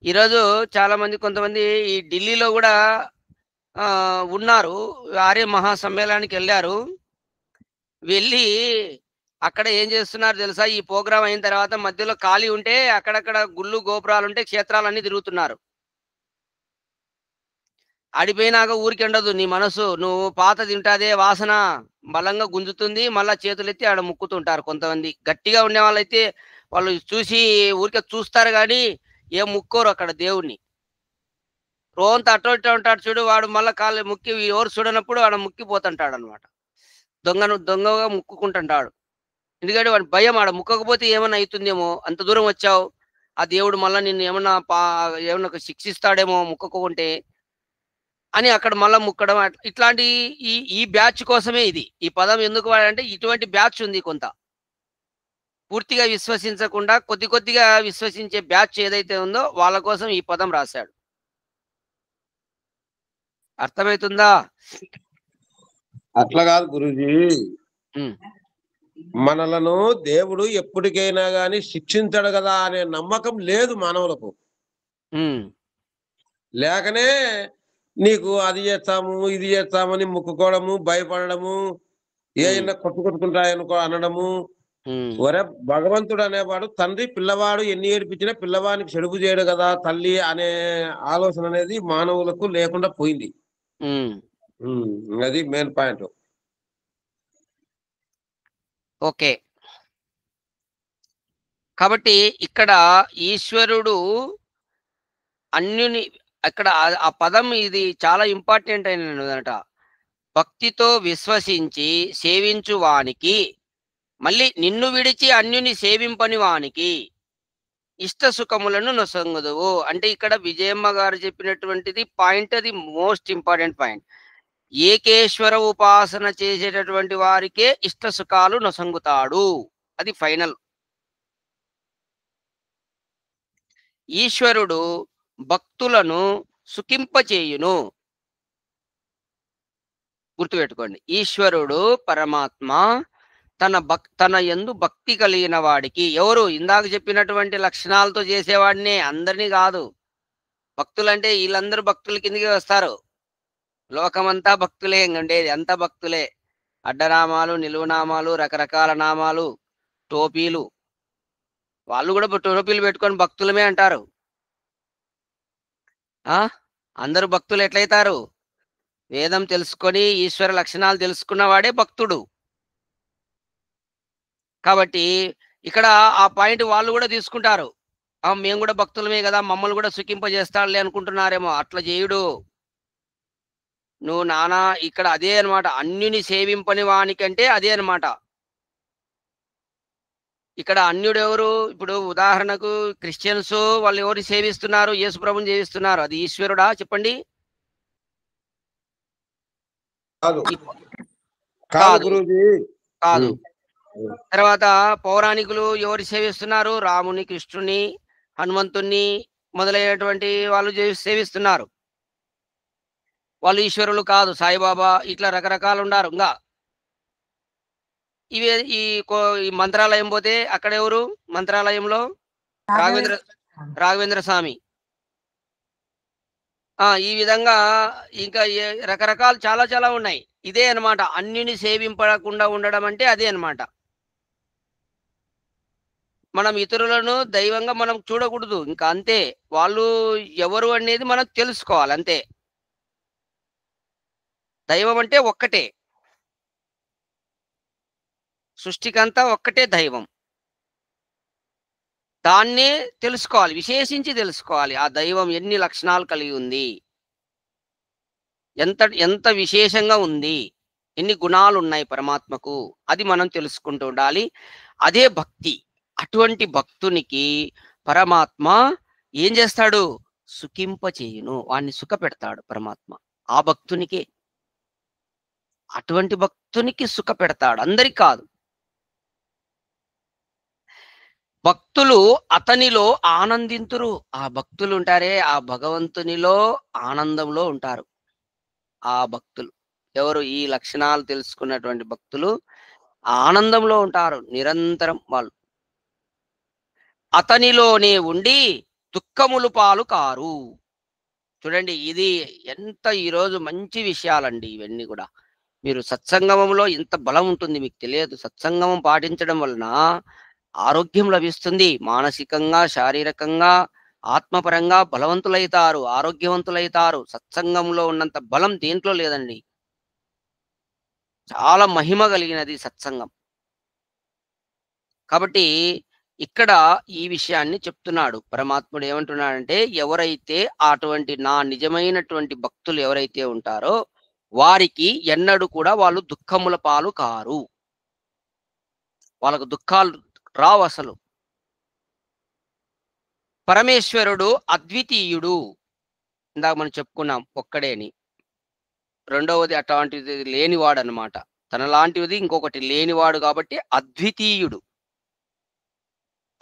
Speaker 1: ఈరోజు చాలా మంది, కొంతమంది ఈ ఢిల్లీలో కూడా ఉన్నారు, ఆర్య మహాసమ్మేళనానికి వెళ్ళారు. వెళ్ళి అక్కడ ఏం చేస్తున్నారు తెలుసా? ఈ ప్రోగ్రాం అయిన తర్వాత మధ్యలో ఖాళీ ఉంటే అక్కడక్కడ గుళ్ళు గోపురాలు ఉంటే క్షేత్రాలన్నీ తిరుగుతున్నారు. ఆడిపోయినాక ఊరికి ఉండదు నీ మనసు. నువ్వు పాత తింటాదే వాసన బలంగా గుంజుతుంది. మళ్ళా చేతులెత్తి ఆడ ముక్కుతుంటారు కొంతమంది. గట్టిగా ఉండే వాళ్ళైతే వాళ్ళు చూసి ఊరికే చూస్తారు కానీ ఏం ముక్కోరు అక్కడ దేవుణ్ణి. రోంత అటో ఇటో ఉంటాడు చూడు, వాడు మళ్ళా కాళ్ళు ముక్కి ఎవరు చూడనప్పుడు ఆడ ముక్కిపోతుంటాడు అనమాట. దొంగగా ముక్కుకుంటుంటాడు. ఎందుకంటే వాడి భయం, ఆడ ముక్కకపోతే ఏమన్నా అవుతుందేమో, అంత దూరం వచ్చావు, ఆ దేవుడు మళ్ళా నిన్ను ఏమన్నా శిక్షిస్తాడేమో ముక్కకుంటే అని అక్కడ మళ్ళా ముక్కడం. ఇట్లాంటి ఈ ఈ బ్యాచ్ కోసమే ఇది. ఈ పదం ఎందుకు వాడంటే ఇటువంటి బ్యాచ్ ఉంది కొంత. పూర్తిగా విశ్వసించకుండా కొద్ది కొద్దిగా విశ్వసించే బ్యాచ్ ఏదైతే ఉందో వాళ్ళ కోసం ఈ పదం రాశాడు. అర్థమవుతుందా?
Speaker 3: అట్లా కాదు గురూజీ,
Speaker 1: ఉమ్,
Speaker 3: మనలను దేవుడు ఎప్పటికైనా గాని శిక్షించాడు కదా అనే నమ్మకం లేదు మానవులకు.
Speaker 1: ఉమ్,
Speaker 3: లేకనే నీకు అది చేస్తాము ఇది చేస్తామని ముక్కుకోవడము, భయపడము, ఏమైనా కొట్టుకుంటాయనుకో అనడము.
Speaker 1: ఉమ్,
Speaker 3: ఒరే భగవంతుడు అనేవాడు తండ్రి పిల్లవాడు ఎన్ని ఏడిపించినా పిల్లవాడికి చెడుపు చేయడు కదా తల్లి అనే ఆలోచన అనేది మానవులకు లేకుండా పోయింది.
Speaker 1: ఉమ్.
Speaker 3: అది మెయిన్ పాయింట్.
Speaker 1: ఓకే. కాబట్టి ఇక్కడ ఈశ్వరుడు అన్యుని, అక్కడ ఆ పదం ఇది చాలా ఇంపార్టెంట్ అయినదట. భక్తితో విశ్వసించి సేవించు వానికి, మళ్ళీ నిన్ను విడిచి అన్యుని సేవింపని వానికి ఇష్ట సుఖములను నొసంగుదువు. అంటే ఇక్కడ విజయమ్మ గారు చెప్పినటువంటిది పాయింట్, అది మోస్ట్ ఇంపార్టెంట్ పాయింట్. ఏకేశ్వర ఉపాసన చేసేటటువంటి వారికే ఇష్ట సుఖాలు నొసంగుతాడు. అది ఫైనల్. ఈశ్వరుడు భక్తులను సుఖింపచేయును. గుర్తుపెట్టుకోండి, ఈశ్వరుడు పరమాత్మ తన యందు భక్తి కలిగిన వాడికి, ఎవరు ఇందాక చెప్పినటువంటి లక్షణాలతో చేసేవాడినే, అందరినీ కాదు. భక్తులంటే వీళ్ళందరూ భక్తుల కిందకి వస్తారు. లోకమంతా భక్తులే ఉండేది, అంతా భక్తులే. అడ్డనామాలు, నిలువునామాలు, రకరకాల నామాలు, టోపీలు, వాళ్ళు కూడా టోపీలు పెట్టుకొని భక్తులమే అంటారు. అందరూ భక్తులు ఎట్లయితారు? వేదం తెలుసుకొని ఈశ్వర లక్షణాలు తెలుసుకున్న వాడే భక్తుడు. కాబట్టి ఇక్కడ ఆ పాయింట్ వాళ్ళు కూడా తీసుకుంటారు. మేము కూడా భక్తులమే కదా, మమ్మల్ని కూడా సుఖింపజేస్తాడులే అనుకుంటున్నారేమో. అట్లా చేయుడు. నువ్వు నానా ఇక్కడ అదే అనమాట, అన్యుని సేవింపని వానికంటే అదే అనమాట. ఇక్కడ అన్యుడు ఎవరు? ఇప్పుడు ఉదాహరణకు క్రిస్టియన్స్, వాళ్ళు ఎవరు సేవిస్తున్నారు? యేసు ప్రభుని సేవిస్తున్నారు. అది ఈశ్వరుడా చెప్పండి? కాదు. కాదు. తర్వాత పౌరాణికులు ఎవరు సేవిస్తున్నారు? రాముని, కృష్ణుని, హనుమంతుణ్ణి మొదలైనటువంటి వాళ్ళు సేవిస్తున్నారు. వాళ్ళు ఈశ్వరులు కాదు. సాయిబాబా ఇట్లా రకరకాలు ఉన్నారు. ఇంకా ఇవి ఈ మంత్రాలయం పోతే అక్కడ ఎవరు? మంత్రాలయంలో రాఘవేంద్ర స్వామి. ఈ విధంగా ఇంకా రకరకాలు చాలా చాలా ఉన్నాయి. ఇదే అనమాట, అన్యుని సేవింపకుండా ఉండడం అంటే అదే అనమాట. మనం ఇతరులను దైవంగా మనం చూడకూడదు, ఇంకా అంతే. వాళ్ళు ఎవరు అనేది మనం తెలుసుకోవాలి, అంతే. దైవం అంటే ఒక్కటే, సృష్టికంతా ఒక్కటే దైవం. దాన్నే తెలుసుకోవాలి, విశేషించి తెలుసుకోవాలి. ఆ దైవం ఎన్ని లక్షణాలు కలిగి ఉంది, ఎంత విశేషంగా ఉంది, ఎన్ని గుణాలు ఉన్నాయి పరమాత్మకు, అది మనం తెలుసుకుంటూ ఉండాలి. అదే భక్తి. అటువంటి భక్తునికి పరమాత్మ ఏం చేస్తాడు? సుఖింపచేయును, వాణ్ణి సుఖ పెడతాడు పరమాత్మ. ఆ భక్తునికి, అటువంటి భక్తునికి సుఖ పెడతాడు, అందరికి కాదు. భక్తులు అతనిలో ఆనందింతురు. ఆ భక్తులు ఉంటారే, ఆ భగవంతునిలో ఆనందంలో ఉంటారు. ఆ భక్తులు ఎవరు? ఈ లక్షణాలు తెలుసుకున్నటువంటి భక్తులు ఆనందంలో ఉంటారు నిరంతరం. వాళ్ళు అతనిలోనే ఉండి దుఃఖములు పాలు కారు. చూడండి, ఇది ఎంత ఈరోజు మంచి విషయాలండి ఇవన్నీ కూడా. మీరు సత్సంగమంలో ఇంత బలం ఉంటుంది మీకు తెలియదు. సత్సంగమం పాటించడం వలన ఆరోగ్యం లభిస్తుంది, మానసికంగా శారీరకంగా ఆత్మపరంగా బలవంతులైతారు, ఆరోగ్యవంతులైతారు. సత్సంగంలో ఉన్నంత బలం దేంట్లో లేదండి. చాలా మహిమ కలిగినది సత్సంగం. కాబట్టి ఇక్కడ ఈ విషయాన్ని చెప్తున్నాడు. పరమాత్ముడు ఏమంటున్నాడంటే, ఎవరైతే అటువంటి నా నిజమైనటువంటి భక్తులు ఎవరైతే ఉంటారో వారికి ఎన్నడూ కూడా వాళ్ళు దుఃఖముల పాలు కారు. వాళ్ళకు దుఃఖాలు రావు అసలు. పరమేశ్వరుడు అద్వితీయుడు. ఇందాక మనం చెప్పుకున్నాం ఒక్కడే అని. రెండవది అటువంటిది లేనివాడు అన్నమాట. తనలాంటిది ఇంకొకటి లేనివాడు కాబట్టి అద్వితీయుడు.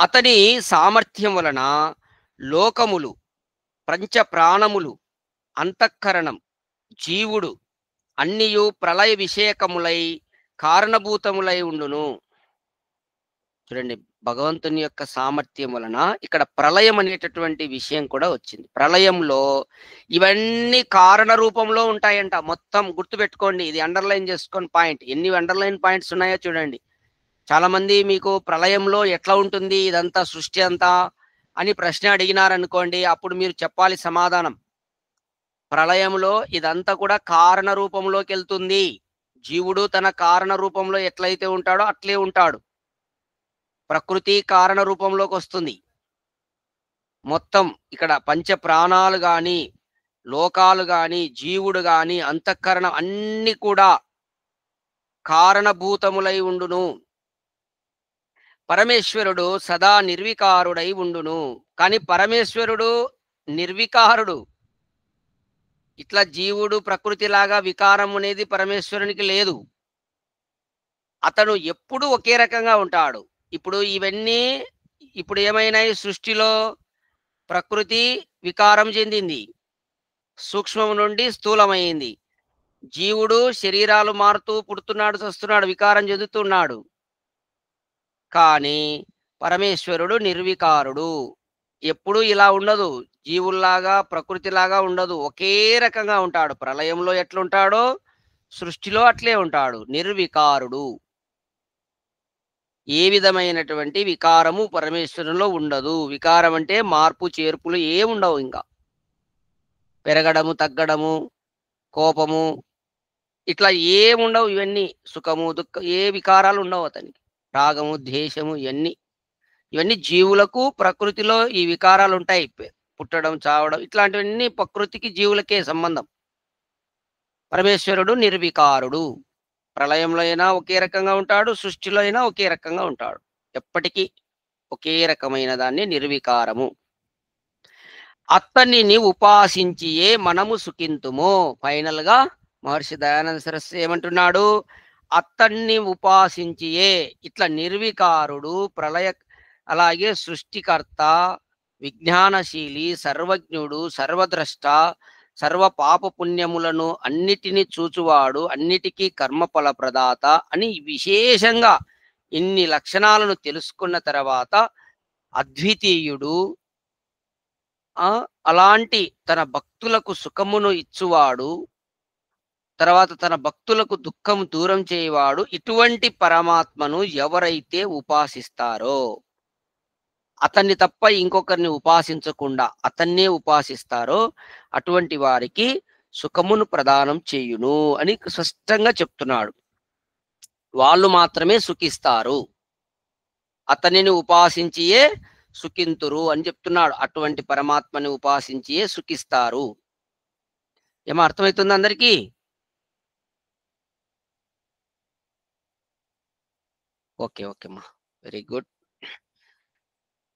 Speaker 1: అతని సామర్థ్యం వలన లోకములు, పంచ ప్రాణములు, అంతఃకరణం, జీవుడు అన్నియు ప్రళయ విషయకములై కారణభూతములై ఉండును. చూడండి, భగవంతుని యొక్క సామర్థ్యం వలన ఇక్కడ ప్రళయం అనేటటువంటి విషయం కూడా వచ్చింది. ప్రళయంలో ఇవన్నీ కారణ రూపంలో ఉంటాయంట. మొత్తం గుర్తుపెట్టుకోండి, ఇది అండర్లైన్ చేసుకొని పాయింట్. ఎన్ని అండర్లైన్ పాయింట్స్ ఉన్నాయో చూడండి. చాలా మంది మీకు ప్రళయంలో ఎట్లా ఉంటుంది ఇదంతా సృష్టి అంతా అని ప్రశ్న అడిగినారనుకోండి, అప్పుడు మీరు చెప్పాలి సమాధానం. ప్రళయంలో ఇదంతా కూడా కారణ రూపంలోకి వెళ్తుంది. జీవుడు తన కారణ రూపంలో ఎట్లయితే ఉంటాడో అట్లే ఉంటాడు. ప్రకృతి కారణ రూపంలోకి వస్తుంది. మొత్తం ఇక్కడ పంచ ప్రాణాలు గాని, లోకాలు గాని, జీవుడు గాని, అంతఃకరణం అన్ని కూడా కారణభూతములై ఉండును. పరమేశ్వరుడు సదా నిర్వికారుడై ఉండును. కానీ పరమేశ్వరుడు నిర్వికారుడు. ఇట్లా జీవుడు ప్రకృతిలాగా వికారం అనేది పరమేశ్వరునికి లేదు. అతను ఎప్పుడు ఒకే రకంగా ఉంటాడు. ఇప్పుడు ఇవన్నీ ఇప్పుడు ఏమైనాయి, సృష్టిలో ప్రకృతి వికారం చెందింది, సూక్ష్మం నుండి స్థూలమైంది. జీవుడు శరీరాలు మారుతూ పుడుతున్నాడు, చస్తున్నాడు, వికారం చెందుతున్నాడు. కానీ పరమేశ్వరుడు నిర్వికారుడు. ఎప్పుడు ఇలా ఉండదు, జీవుల్లాగా ప్రకృతిలాగా ఉండదు, ఒకే రకంగా ఉంటాడు. ప్రళయంలో ఎట్లుంటాడో సృష్టిలో అట్లే ఉంటాడు, నిర్వికారుడు. ఏ విధమైనటువంటి వికారము పరమేశ్వరంలో ఉండదు. వికారం అంటే మార్పు చేర్పులు ఏముండవు. ఇంకా పెరగడము, తగ్గడము, కోపము ఇట్లా ఏముండవు. ఇవన్నీ సుఖము, దుఃఖం ఏ వికారాలు ఉండవు అతనికి. రాగము, ద్వేషము ఇవన్నీ జీవులకు ప్రకృతిలో ఈ వికారాలు ఉంటాయి. పుట్టడం, చావడం ఇట్లాంటివన్నీ ప్రకృతికి జీవులకే సంబంధం. పరమేశ్వరుడు నిర్వికారుడు. ప్రళయంలో అయినా ఒకే రకంగా ఉంటాడు, సృష్టిలో అయినా ఒకే రకంగా ఉంటాడు. ఎప్పటికీ ఒకే రకమైన దాన్ని నిర్వికారము. అతనిని ఉపాసించియే మనము సుఖింతుము. ఫైనల్ గా మహర్షి దయానంద సరస్వతి ఏమంటున్నాడు? అతన్ని ఉపాసించియే, ఇట్లా నిర్వికారుడు, ప్రళయ అలాగే సృష్టికర్త, విజ్ఞానశీలి, సర్వజ్ఞుడు, సర్వద్రష్ట, సర్వ పాప పుణ్యములను అన్నిటినీ చూచువాడు, అన్నిటికీ కర్మఫల ప్రదాత అని విశేషంగా ఇన్ని లక్షణాలను తెలుసుకున్న తర్వాత అద్వితీయుడు, అలాంటి తన భక్తులకు సుఖమును ఇచ్చువాడు, తర్వాత తన భక్తులకు దుఃఖం దూరం చేయవాడు, ఇటువంటి పరమాత్మను ఎవరైతే ఉపాసిస్తారో, అతన్ని తప్ప ఇంకొకరిని ఉపాసించకుండా అతన్నే ఉపాసిస్తారో అటువంటి వారికి సుఖమును ప్రదానం చేయును అని స్పష్టంగా చెప్తున్నాడు. వాళ్ళు మాత్రమే సుఖిస్తారు, అతనిని ఉపాసించియే సుఖింతురు అని చెప్తున్నాడు. అటువంటి పరమాత్మని ఉపాసించియే సుఖిస్తారు. ఏమో అర్థమవుతుంది అందరికీ? ఓకే ఓకేమ్మా, వెరీ గుడ్.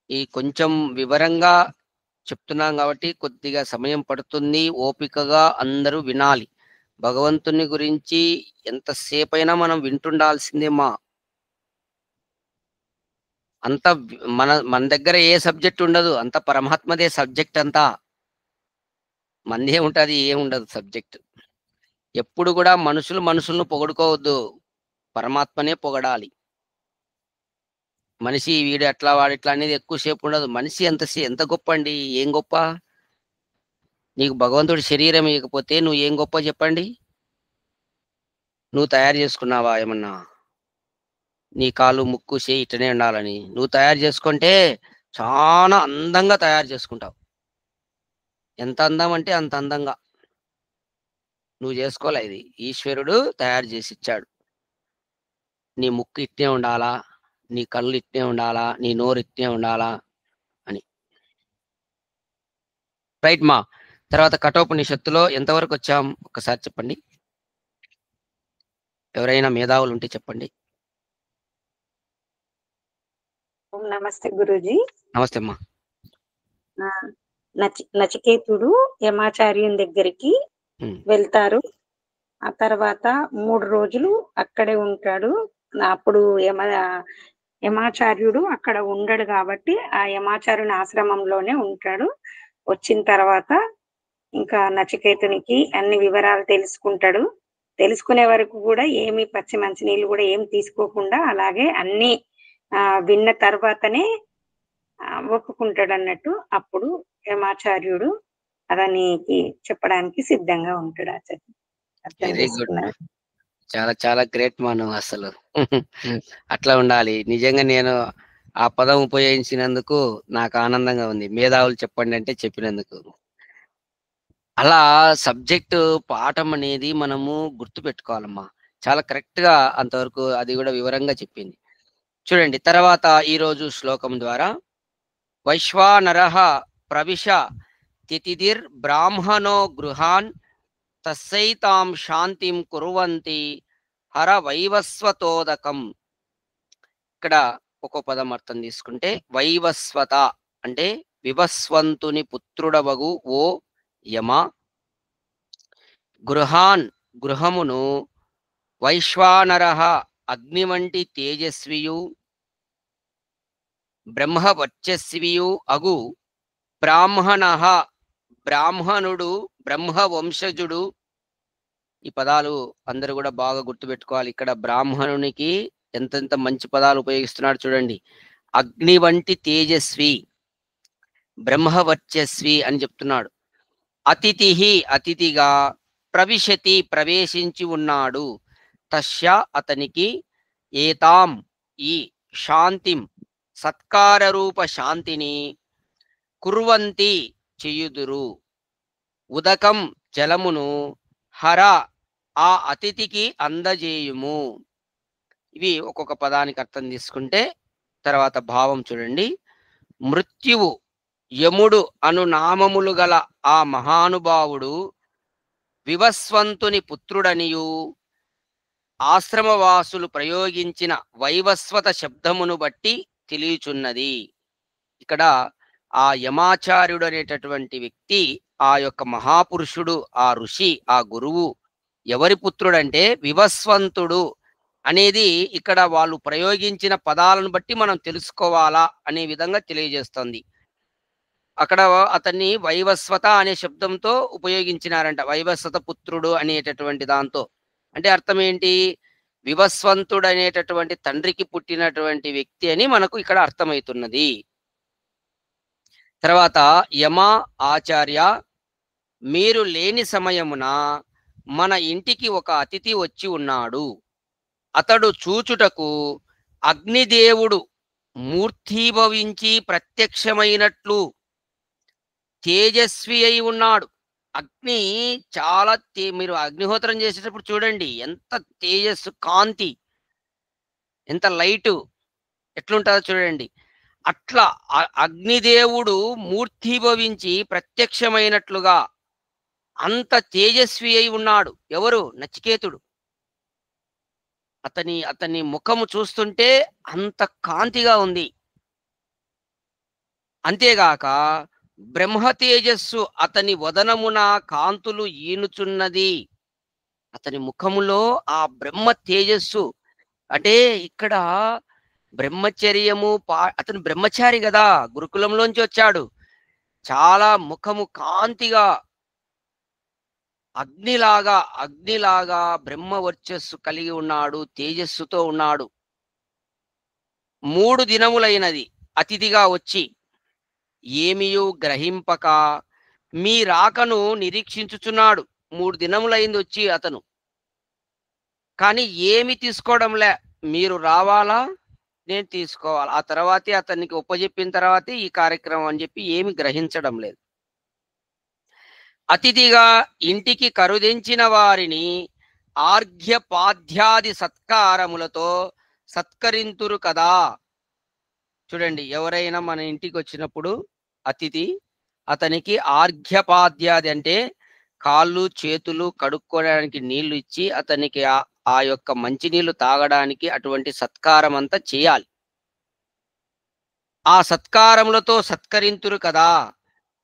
Speaker 1: ఈ కొంచెం వివరంగా చెప్తున్నాం కాబట్టి కొద్దిగా సమయం పడుతుంది. ఓపికగా అందరూ వినాలి. భగవంతుని గురించి ఎంతసేపైనా మనం వింటుండాల్సిందేమా. అంత మన దగ్గర ఏ సబ్జెక్ట్ ఉండదు, అంత పరమాత్మదే సబ్జెక్ట్. అంతా మందే ఉంటుంది, ఏముండదు సబ్జెక్ట్. ఎప్పుడు కూడా మనుషులను పొగడుకోవద్దు, పరమాత్మనే పొగడాలి. మనిషి వీడు ఎట్లా వాడు ఇట్లా అనేది ఎక్కువసేపు ఉండదు. మనిషి ఎంత గొప్ప అండి, ఏం గొప్ప? నీకు భగవంతుడి శరీరం ఇవ్వకపోతే నువ్వు ఏం గొప్ప చెప్పండి? నువ్వు తయారు చేసుకున్నావా ఏమన్నా? నీ కాలు ముక్కు చేయి ఇట్టనే ఉండాలని నువ్వు తయారు చేసుకుంటే చాలా అందంగా తయారు చేసుకుంటావు. ఎంత అందం అంటే అంత అందంగా. నువ్వు చేసుకోలే ఇది. ఈశ్వరుడు తయారు చేసి ఇచ్చాడు. నీ ముక్కు ఇట్నే ఉండాలా, నీ కళ్ళు ఇట్నే ఉండాలా, నీ నోరు ఇట్నే ఉండాలా అని. రైట్ మా. తర్వాత కఠోపనిషత్తులో ఎంతవరకు వచ్చాం ఒక్కసారి చెప్పండి. ఎవరైనా మేధావులు ఉంటే చెప్పండి.
Speaker 4: నమస్తే గురూజీ.
Speaker 1: నమస్తే అమ్మా.
Speaker 4: నచికేతుడు యమాచార్యుని దగ్గరికి వెళ్తారు. ఆ తర్వాత 3 రోజులు అక్కడే ఉంటాడు. అప్పుడు యమాచార్యుడు అక్కడ ఉండడు కాబట్టి ఆ యమాచార్యుని ఆశ్రమంలోనే ఉంటాడు. వచ్చిన తర్వాత ఇంకా నచికేతునికి అన్ని వివరాలు తెలుసుకుంటాడు. తెలుసుకునే వరకు కూడా ఏమి పచ్చి మంచినీళ్ళు కూడా ఏం తీసుకోకుండా అలాగే అన్ని విన్న తర్వాతనే ఒప్పుకుంటాడు అన్నట్టు. అప్పుడు యమాచార్యుడు అతనికి చెప్పడానికి సిద్ధంగా ఉంటాడు. అర్థం చేసుకున్నారు.
Speaker 1: చాలా చాలా గ్రేట్ మనం అసలు. అట్లా ఉండాలి నిజంగా. నేను ఆ పదం ఉపయోగించినందుకు నాకు ఆనందంగా ఉంది. మేధావులు చెప్పండి అంటే చెప్పినందుకు. అలా సబ్జెక్టు పాఠం అనేది మనము గుర్తు పెట్టుకోవాలమ్మా. చాలా కరెక్ట్ గా అంతవరకు అది కూడా వివరంగా చెప్పింది. చూడండి తర్వాత ఈరోజు శ్లోకం ద్వారా వైశ్వానరః ప్రవిశ తితిదిర్ బ్రాహ్మణో గృహాన్ తస్సైతాం శాంతిం కుర్వంతి హర వైవస్వతోదకం. ఇక్కడ ఒక్కో పదం అర్థం తీసుకుంటే వైవస్వత అంటే వివస్వంతుని పుత్రుడవగు ఓ యమ, గృహాన్ గృహమును, వైశ్వానరః అగ్ని వంటి తేజస్వియు, బ్రహ్మవర్చస్వియు అగు బ్రాహ్మణః బ్రాహ్మణుడు, బ్రహ్మవంశజుడు. ఈ పదాలు అందరూ కూడా బాగా గుర్తుపెట్టుకోవాలి. ఇక్కడ బ్రాహ్మణునికి ఎంతెంత మంచి పదాలు ఉపయోగిస్తున్నాడు చూడండి. అగ్ని వంటి తేజస్వి, బ్రహ్మవర్చస్వి అని చెప్తున్నాడు. అతిథి అతిథిగా, ప్రవిశతి ప్రవేశించి ఉన్నాడు, తస్య అతనికి, ఏతాం ఈ, శాంతిం సత్కార రూప శాంతిని, కుర్వంతి చేయుదురు, ఉదకం జలమును, హర ఆ అతిథికి అందజేయుము. ఇవి ఒక్కొక్క పదానికి అర్థం తీసుకుంటే తర్వాత భావం చూడండి. మృత్యువు యముడు అను నామములు గల ఆ మహానుభావుడు వివస్వంతుని పుత్రుడనియు, ఆశ్రమవాసులు ప్రయోగించిన వైవస్వత శబ్దమును బట్టి తెలియచున్నది. ఇక్కడ ఆ యమాచార్యుడు అనేటటువంటి వ్యక్తి, ఆ యొక్క మహాపురుషుడు, ఆ ఋషి, ఆ గురువు ఎవరి పుత్రుడంటే వివస్వంతుడు అనేది ఇక్కడ వాళ్ళు ప్రయోగించిన పదాలను బట్టి మనం తెలుసుకోవాలా అనే విధంగా తెలియజేస్తుంది. అక్కడ అతన్ని వైవస్వత అనే శబ్దంతో ఉపయోగించినారంట. వైవస్వత పుత్రుడు అనేటటువంటి దాంతో అంటే అర్థం ఏంటి? వివస్వంతుడు అనేటటువంటి తండ్రికి పుట్టినటువంటి వ్యక్తి అని మనకు ఇక్కడ అర్థమవుతున్నది. తర్వాత యమ ఆచార్య, మీరు లేని సమయమున మన ఇంటికి ఒక అతిథి వచ్చి ఉన్నాడు. అతడు చూచుటకు అగ్నిదేవుడు మూర్తీభవించి ప్రత్యక్షమైనట్లు తేజస్వి అయి ఉన్నాడు. అగ్ని చాలా మీరు అగ్నిహోత్రం చేసేటప్పుడు చూడండి ఎంత తేజస్సు, కాంతి, ఎంత లైటు ఎట్లుంటుందో చూడండి. అట్లా అగ్నిదేవుడు మూర్తీభవించి ప్రత్యక్షమైనట్లుగా అంత తేజస్వి అయి ఉన్నాడు. ఎవరు? నచికేతుడు. అతని ముఖము చూస్తుంటే అంత కాంతిగా ఉంది. అంతేగాక బ్రహ్మ తేజస్సు అతని వదనమున కాంతులు ఈనుచున్నది. అతని ముఖములో ఆ బ్రహ్మ తేజస్సు అంటే ఇక్కడ బ్రహ్మచర్యము అతను బ్రహ్మచారి కదా, గురుకులంలోంచి వచ్చాడు. చాలా ముఖము కాంతిగా అగ్నిలాగా బ్రహ్మ వర్చస్సు కలిగి ఉన్నాడు, తేజస్సుతో ఉన్నాడు. 3 దినములైనది అతిథిగా వచ్చి ఏమియు గ్రహింపక మీ రాకను నిరీక్షించుచున్నాడు. 3 దినములైంది వచ్చి అతను, కానీ ఏమి తీసుకోవడంలే. మీరు రావాలా, నేను తీసుకోవాలి, ఆ తర్వాతే అతనికి ఒప్పజెప్పిన తర్వాతే ఈ కార్యక్రమం అని చెప్పి ఏమి గ్రహించడం లేదు. అతిథిగా ఇంటికి కరుదించిన వారిని ఆర్ఘ్యపాధ్యాది సత్కారములతో సత్కరింతురు కదా. చూడండి, ఎవరైనా మన ఇంటికి వచ్చినప్పుడు అతిథి, అతనికి ఆర్ఘ్యపాధ్యాది అంటే కాళ్ళు చేతులు కడుక్కోవడానికి నీళ్లు ఇచ్చి అతనికి ఆ యొక్క మంచినీళ్లు తాగడానికి అటువంటి సత్కారం అంతా చేయాలి. ఆ సత్కారములతో సత్కరింతురు కదా.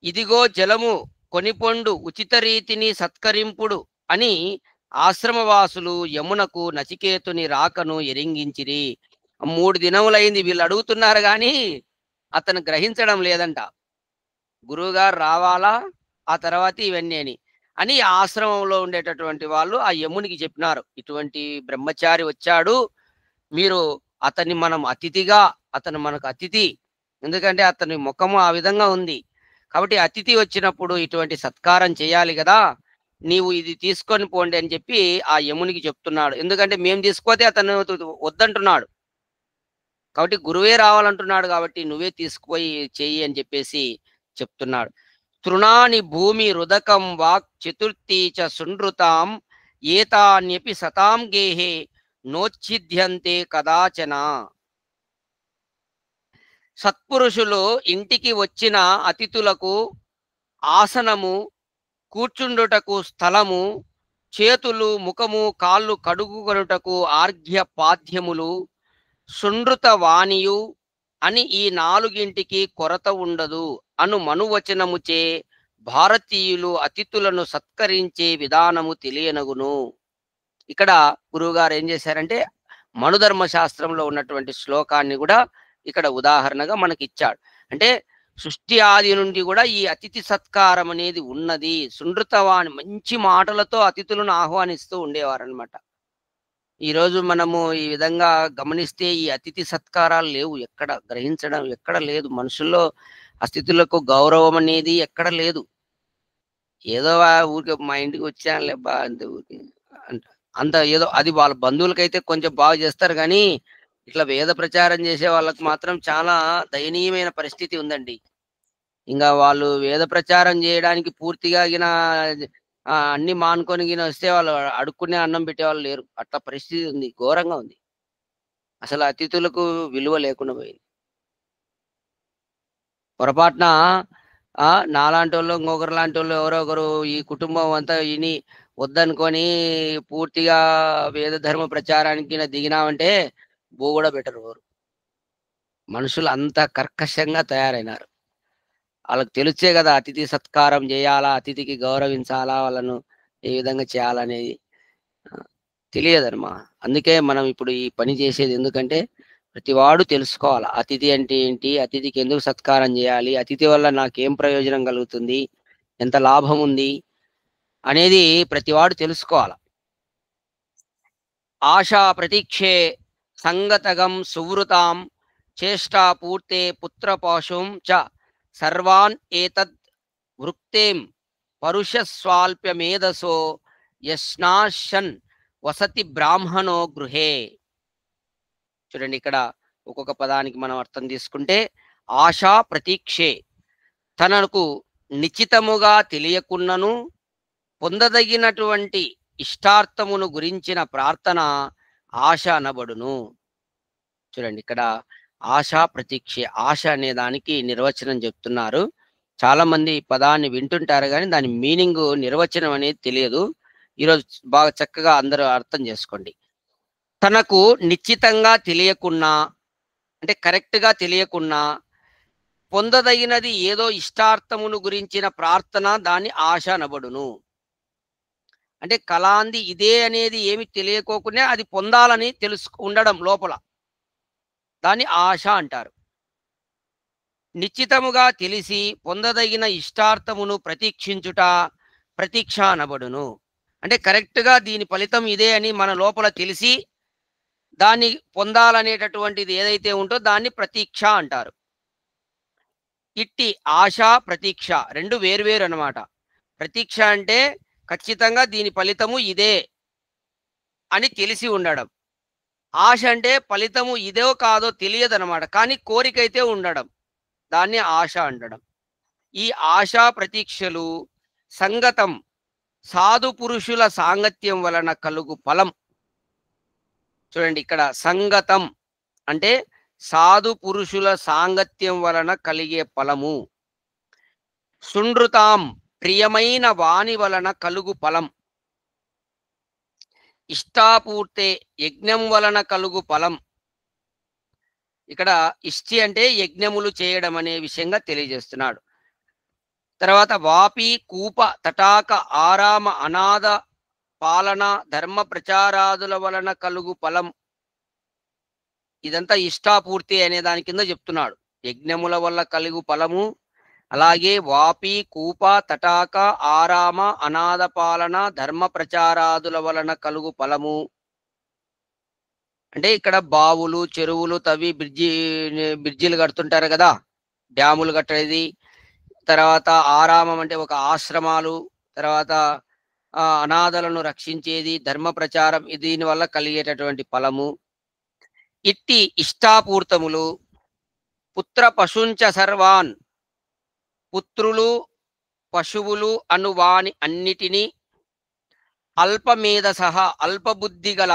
Speaker 1: ఇదిగో జలము కొనిపొండు ఉచిత రీతిని సత్కరింపుడు అని ఆశ్రమవాసులు యమునకు నచికేతుని రాకను ఎరింగించిరి. 3 దినములైంది, వీళ్ళు అడుగుతున్నారు కానీ అతను గ్రహించడం లేదంట. గురువుగారు రావాలా, ఆ తర్వాత ఇవన్నీ అని ఆశ్రమంలో ఉండేటటువంటి వాళ్ళు ఆ యమునికి చెప్పినారు, ఇటువంటి బ్రహ్మచారి వచ్చాడు, మీరు అతన్ని మనం అతిథిగా, అతను మనకు అతిథి, ఎందుకంటే అతని ముఖము ఆ విధంగా ఉంది కాబట్టి అతిథి వచ్చినప్పుడు ఇటువంటి సత్కారం చేయాలి కదా, నీవు ఇది తీసుకొని పోండి అని చెప్పి ఆ యమునికి చెప్తున్నాడు. ఎందుకంటే మేము తీసుకుపోతే అతను వద్దంటున్నాడు కాబట్టి గురువే రావాలంటున్నాడు కాబట్టి నువ్వే తీసుకుపోయి చెయ్యి అని చెప్పేసి చెప్తున్నాడు. తృణాని భూమి రుదకం వాక్ చతుర్థీ చ సునృతాం ఏతాన్యపి సతాం గేహే నోచ్ఛిద్యంతే కదాచన. సత్పురుషులు ఇంటికి వచ్చిన అతిథులకు ఆసనము, కూర్చుండుటకు స్థలము, చేతులు ముఖము కాళ్ళు కడుగుకొనుటకు ఆర్ఘ్య పాద్యములు, సునృత వాణియు అని ఈ 4గింటికి కొరత ఉండదు అను మనువచనముచే భారతీయులు అతిథులను సత్కరించే విధానము తెలియనగును. ఇక్కడ గురువుగారు ఏం చేశారంటే మనుధర్మ శాస్త్రంలో ఉన్నటువంటి శ్లోకాన్ని కూడా ఇక్కడ ఉదాహరణగా మనకి ఇచ్చాడు. అంటే సృష్టి ఆది నుండి కూడా ఈ అతిథి సత్కారం అనేది ఉన్నది. సునృతవాణి మంచి మాటలతో అతిథులను ఆహ్వానిస్తూ ఉండేవారు అనమాట. ఈరోజు మనము ఈ విధంగా గమనిస్తే ఈ అతిథి సత్కారాలు లేవు, ఎక్కడ గ్రహించడం ఎక్కడ లేదు. మనుషుల్లో అతిథులకు గౌరవం అనేది ఎక్కడ లేదు. ఏదో ఊరికే మా ఇంటికి వచ్చానులే బా అంత ఊరికి అంత ఏదో, అది వాళ్ళ బంధువులకైతే కొంచెం బాగా చేస్తారు కానీ ఇట్లా వేద ప్రచారం చేసే వాళ్ళకి మాత్రం చాలా దయనీయమైన పరిస్థితి ఉందండి. ఇంకా వాళ్ళు వేద ప్రచారం చేయడానికి పూర్తిగా అన్ని మానుకొని వస్తే వాళ్ళు అడుక్కునే అన్నం పెట్టేవాళ్ళు లేరు. అట్లా పరిస్థితి ఉంది, ఘోరంగా ఉంది. అసలు అతిథులకు విలువ లేకుండా పోయింది. పొరపాటున నాలాంటి వాళ్ళు ఇంకొకరు లాంటి వాళ్ళు ఎవరో ఒకరు ఈ కుటుంబం అంతా ఇని వద్దనుకొని పూర్తిగా వేద ధర్మ ప్రచారానికి దిగినామంటే బో కూడా బెటర్. ఎవరు మనుషులు అంత కర్కశంగా తయారైనారు. వాళ్ళకి తెలిసే కదా అతిథి సత్కారం చేయాలా, అతిథికి గౌరవించాలా, వాళ్ళను ఏ విధంగా చేయాలనేది తెలియదన్నమా. అందుకే మనం ఇప్పుడు ఈ పని చేసేది ఎందుకంటే ప్రతివాడు తెలుసుకోవాలి అతిథి అంటే ఏంటి, అతిథికి ఎందుకు సత్కారం చేయాలి, అతిథి వల్ల నాకేం ప్రయోజనం కలుగుతుంది, ఎంత లాభం ఉంది అనేది ప్రతివాడు తెలుసుకోవాలి. ఆశా ప్రతీక్షే సంగతగం సువృతాం చేష్టా పూర్తే పుత్రపాశుం చ సర్వాన్ ఏతద్ వృక్తేం పరుషస్వాల్ప్య మేధసో యస్నాశన్ వసతి బ్రాహ్మణో గృహే. చూడండి, ఇక్కడ ఒక్కొక్క పదానికి మనం అర్థం తీసుకుంటే ఆశా ప్రతీక్షే, తనకు నిశ్చితముగా తెలియకున్నను పొందదగినటువంటి ఇష్టార్థమును గురించిన ప్రార్థన ఆశ అనబడును. చూడండి, ఇక్కడ ఆశా ప్రతీక్ష, ఆశ అనే దానికి నిర్వచనం చెప్తున్నారు. చాలా మంది పదాన్ని వింటుంటారు కానీ దాని మీనింగ్ నిర్వచనం అనేది తెలియదు. ఈరోజు బాగా చక్కగా అందరూ అర్థం చేసుకోండి. తనకు నిశ్చితంగా తెలియకున్నా అంటే కరెక్ట్ గా తెలియకున్నా పొందదగినది ఏదో ఇష్టార్థమును గురించిన ప్రార్థన దాన్ని ఆశ అనబడును. అంటే కలాంది ఇదే అనేది ఏమి తెలియకోకుండా అది పొందాలని ఉండడం లోపల దాన్ని ఆశ అంటారు. నిశ్చితముగా తెలిసి పొందదగిన ఇష్టార్థమును ప్రతీక్షించుట ప్రతీక్ష అనబడును. అంటే కరెక్ట్ గా దీని ఫలితం ఇదే అని మన లోపల తెలిసి దాన్ని పొందాలనేటటువంటిది ఏదైతే ఉంటో దాన్ని ప్రతీక్ష అంటారు. ఇట్టి ఆశ ప్రతీక్ష రెండు వేరువేరు అన్నమాట. ప్రతీక్ష అంటే ఖచ్చితంగా దీని ఫలితము ఇదే అని తెలిసి ఉండడం. ఆశ అంటే ఫలితము ఇదో కాదో తెలియదన్నమాట, కానీ కోరికైతే ఉండడం, దాన్ని ఆశ అంటడం. ఈ ఆశా ప్రతీక్షలు సంగతం సాధు పురుషుల సాంగత్యం వలన కలుగు ఫలం. చూడండి ఇక్కడ సంగతం అంటే సాధు పురుషుల సాంగత్యం వలన కలిగే ఫలము. శృణృతాం ప్రియమైన వాణి వలన కలుగు ఫలం. ఇష్టాపూర్తే యజ్ఞం వలన కలుగు ఫలం. ఇక్కడ ఇష్టి అంటే యజ్ఞములు చేయడం అనే విషయంగా తెలియజేస్తున్నాడు. తర్వాత వాపి కూప తటాక ఆరామ అనాథ పాలన ధర్మ ప్రచారాదుల వలన కలుగు ఫలం. ఇదంతా ఇష్టాపూర్తి అనే దాని కింద చెప్తున్నాడు. యజ్ఞముల వల్ల కలుగు ఫలము, అలాగే వాపి కూప తటాక ఆరామ అనాథ పాలన ధర్మ ప్రచారాదుల వలన కలుగు ఫలము. అంటే ఇక్కడ బావులు చెరువులు తవ్వి బ్రిడ్జిలు కడుతుంటారు కదా, డ్యాములు కట్టేది. తర్వాత ఆరామం అంటే ఒక ఆశ్రమాలు, తర్వాత అనాథలను రక్షించేది, ధర్మ ప్రచారం, దీనివల్ల కలిగేటటువంటి ఫలము. ఇట్టి ఇష్టాపూర్తములు పుత్ర పశుంచ సర్వాన్ పుత్రులు పశువులు అను వాని అన్నిటినీ అల్పమేధ సహ అల్పబుద్ధి గల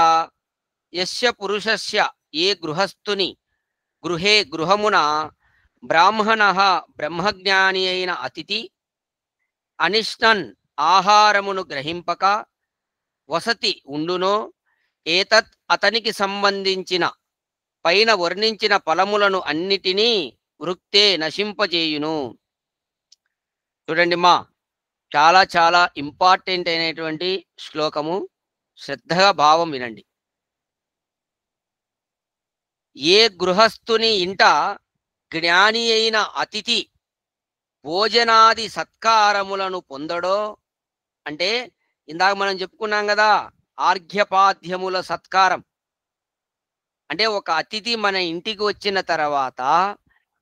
Speaker 1: యస్య పురుషస్య ఏ గృహస్థుని గృహే గృహమున బ్రాహ్మణ బ్రహ్మజ్ఞాని అయిన అతిథి అనిష్ణన్ ఆహారమును గ్రహింపక వసతి ఉండునో ఏతత్ అతనికి సంబంధించిన పైన వర్ణించిన ఫలములను అన్నిటినీ వృక్తే నశింపజేయును. చూడండి మా, చాలా చాలా ఇంపార్టెంట్ అయినటువంటి శ్లోకము. శ్రద్ధగా భావం వినండి. ఏ గృహస్థుని ఇంట జ్ఞాని అయిన అతిథి భోజనాది సత్కారములను పొందడో, అంటే ఇందాక మనం చెప్పుకున్నాం కదా ఆర్ఘ్యపాద్యముల సత్కారం. అంటే ఒక అతిథి మన ఇంటికి వచ్చిన తర్వాత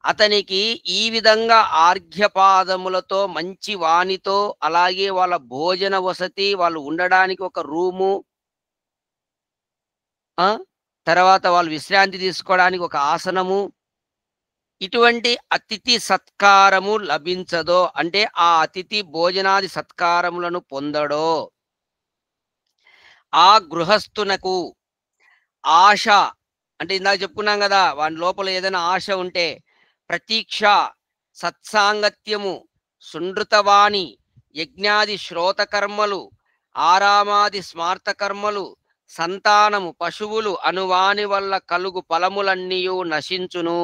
Speaker 1: అతనికి ఈ విధంగా ఆర్ఘ్యపాదములతో మంచి వాణితో, అలాగే వాళ్ళ భోజన వసతి, వాళ్ళు ఉండడానికి ఒక రూము, తర్వాత వాళ్ళు విశ్రాంతి తీసుకోవడానికి ఒక ఆసనము, ఇటువంటి అతిథి సత్కారము లభించదో, అంటే ఆ అతిథి భోజనాది సత్కారములను పొందడో, ఆ గృహస్థునకు ఆశ అంటే ఇందాక చెప్పుకున్నాం కదా, వాని లోపల ఏదైనా ఆశ ఉంటే ప్రతీక్ష, సత్సాంగత్యము, సునృతవాణి, యజ్ఞాది శ్రోతకర్మలు, ఆరామాది స్మార్తకర్మలు, సంతానము, పశువులు అనువాని వల్ల కలుగు ఫలములన్నీయు నశించును.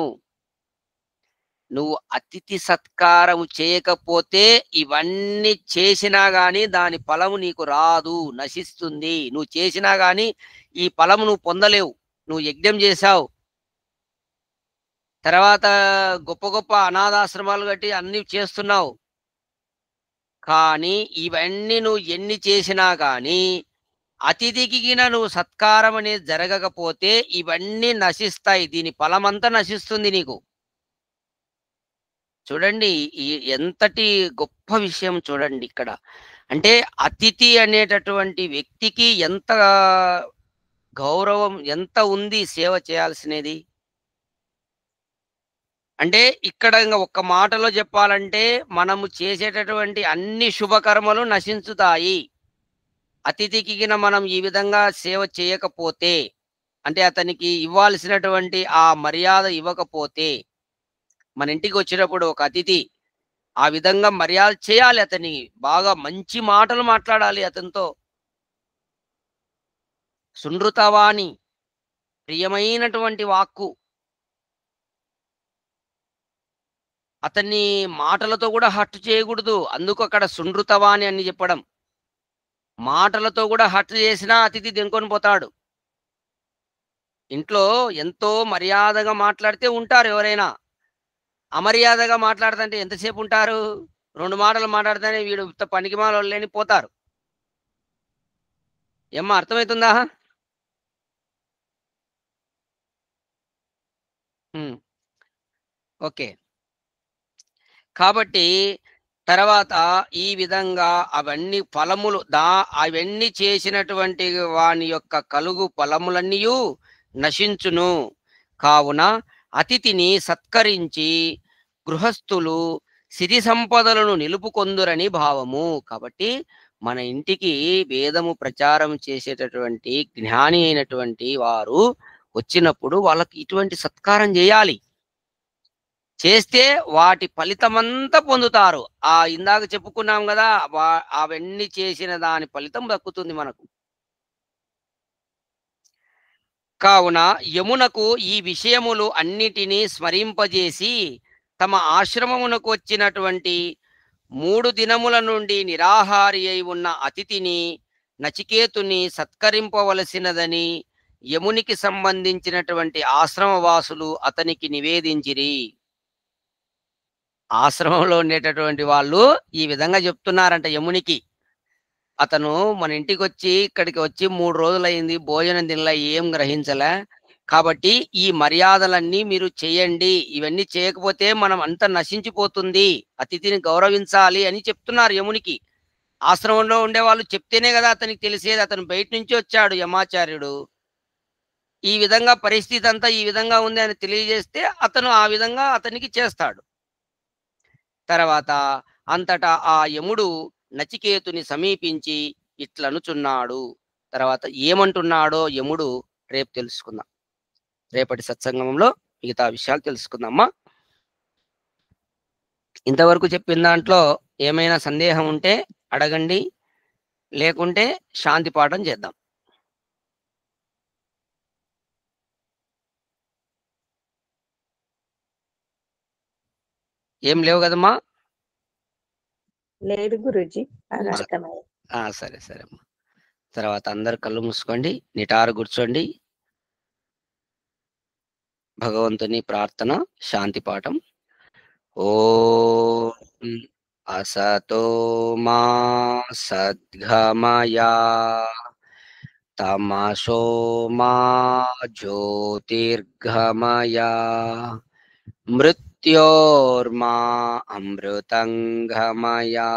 Speaker 1: నువ్వు అతిథి సత్కారము చేయకపోతే ఇవన్నీ చేసినా గాని దాని ఫలము నీకు రాదు, నశిస్తుంది. నువ్వు చేసినా గాని ఈ ఫలము నువ్వు పొందలేవు. నువ్వు యజ్ఞం చేశావు, తర్వాత గొప్ప గొప్ప అనాథాశ్రమాలు కట్టి అన్ని చేస్తున్నావు, కానీ ఇవన్నీ నువ్వు ఎన్ని చేసినా కానీ అతిథికి నువ్వు సత్కారం అనేది జరగకపోతే ఇవన్నీ నశిస్తాయి. దీని ఫలమంతా నశిస్తుంది నీకు. చూడండి ఎంతటి గొప్ప విషయం చూడండి ఇక్కడ. అంటే అతిథి అనేటటువంటి వ్యక్తికి ఎంత గౌరవం, ఎంత ఉంది సేవ చేయాల్సినది. అంటే ఇక్కడ ఇంకా ఒక్క మాటలో చెప్పాలంటే మనము చేసేటటువంటి అన్ని శుభకర్మలు నశించుతాయి. అతిథికి మనం ఈ విధంగా సేవ చేయకపోతే, అంటే అతనికి ఇవ్వాల్సినటువంటి ఆ మర్యాద ఇవ్వకపోతే, మన ఇంటికి వచ్చినప్పుడు ఒక అతిథి ఆ విధంగా మర్యాద చేయాలి. అతని బాగా మంచి మాటలు మాట్లాడాలి అతనితో. సునృతవాణి, ప్రియమైనటువంటి వాక్కు, అతన్ని మాటలతో కూడా హర్ట్ చేయకూడదు. అందుకు అక్కడ సునృతవాణి అని చెప్పడం. మాటలతో కూడా హర్ట్ చేసినా అతిథి దెంకొని పోతాడు. ఇంట్లో ఎంతో మర్యాదగా మాట్లాడితే ఉంటారు ఎవరైనా. అమర్యాదగా మాట్లాడుతుంటే ఎంతసేపు ఉంటారు? 2 మాటలు మాట్లాడితేనే వీడు పనికి మాలని పోతారు. ఏమ్మా అర్థమవుతుందా? ఓకే. కాబట్టి తర్వాత ఈ విధంగా అవన్నీ ఫలములు అవన్నీ చేసినటువంటి వాని యొక్క కలుగు ఫలములన్నీ నశించును. కావున అతిథిని సత్కరించి గృహస్థులు సిరి సంపదలను నిలుపుకొందురని భావము. కాబట్టి మన ఇంటికి వేదము ప్రచారం చేసేటటువంటి జ్ఞాని అయినటువంటి వారు వచ్చినప్పుడు వాళ్ళకి ఇటువంటి సత్కారం చేయాలి. చేస్తే వాటి ఫలితమంతా పొందుతారు. ఇందాక చెప్పుకున్నాం కదా, అవన్నీ చేసిన దాని ఫలితం దక్కుతుంది మనకు. కావున యమునకు ఈ విషయములు అన్నిటినీ స్మరింపజేసి తమ ఆశ్రమమునకు వచ్చినటువంటి 3 దినముల నుండి నిరాహారి అయి ఉన్న అతిథిని నచికేతుని సత్కరింపవలసినదని యమునికి సంబంధించినటువంటి ఆశ్రమవాసులు అతనికి నివేదించిరి. ఆశ్రమంలో ఉండేటటువంటి వాళ్ళు ఈ విధంగా చెప్తున్నారంట యమునికి. అతను మన ఇంటికి వచ్చి ఇక్కడికి వచ్చి 3 రోజులైంది, భోజనం తినలే, ఏం గ్రహించలే. కాబట్టి ఈ మర్యాదలన్నీ మీరు చేయండి. ఇవన్నీ చేయకపోతే మనం అంతా నశించిపోతుంది. అతిథిని గౌరవించాలి అని చెప్తున్నారు యమునికి. ఆశ్రమంలో ఉండే వాళ్ళు చెప్తేనే కదా అతనికి తెలిసేది. అతను బయట నుంచి వచ్చాడు యమాచార్యుడు. ఈ విధంగా పరిస్థితి అంతా ఈ విధంగా ఉంది అని తెలియజేస్తే అతను ఆ విధంగా అతనికి చేస్తాడు. తర్వాత అంతటా ఆ యముడు నచికేతుని సమీపించి ఇట్లనుచున్నాడు. తర్వాత ఏమంటున్నాడో యముడు రేపు తెలుసుకుందాం. రేపటి సత్సంగంలో మిగతా విషయాలు తెలుసుకుందామా. ఇంతవరకు చెప్పిన దాంట్లో ఏమైనా సందేహం ఉంటే అడగండి, లేకుంటే శాంతి పాఠం చేద్దాం. ఏం లేవు కదమ్మా?
Speaker 4: లేదు గురూజీ, అది అర్థమైంది.
Speaker 1: సరే సరే అమ్మా. తర్వాత అందరు కళ్ళు మూసుకోండి, నిటారు కూర్చోండి. భగవంతుని ప్రార్థన, శాంతి పాఠం. ఓం అసతో మా సద్గమయా తమసో మా జ్యోతిర్గమయా మృత్యోర్మా అమృతంగమయా.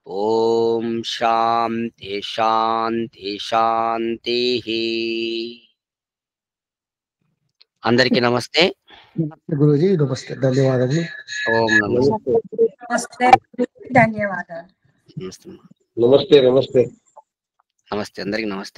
Speaker 1: ఓం శాంతి శాంతి శాంతి. అందరికీ నమస్తే.
Speaker 5: గురూజీ నమస్తే, ధన్యవాదములు.
Speaker 1: ఓం నమస్తే.
Speaker 2: నమస్తే, ధన్యవాదాలు.
Speaker 1: నమస్తే
Speaker 3: నమస్తే నమస్తే
Speaker 1: నమస్తే అందరికి నమస్తే.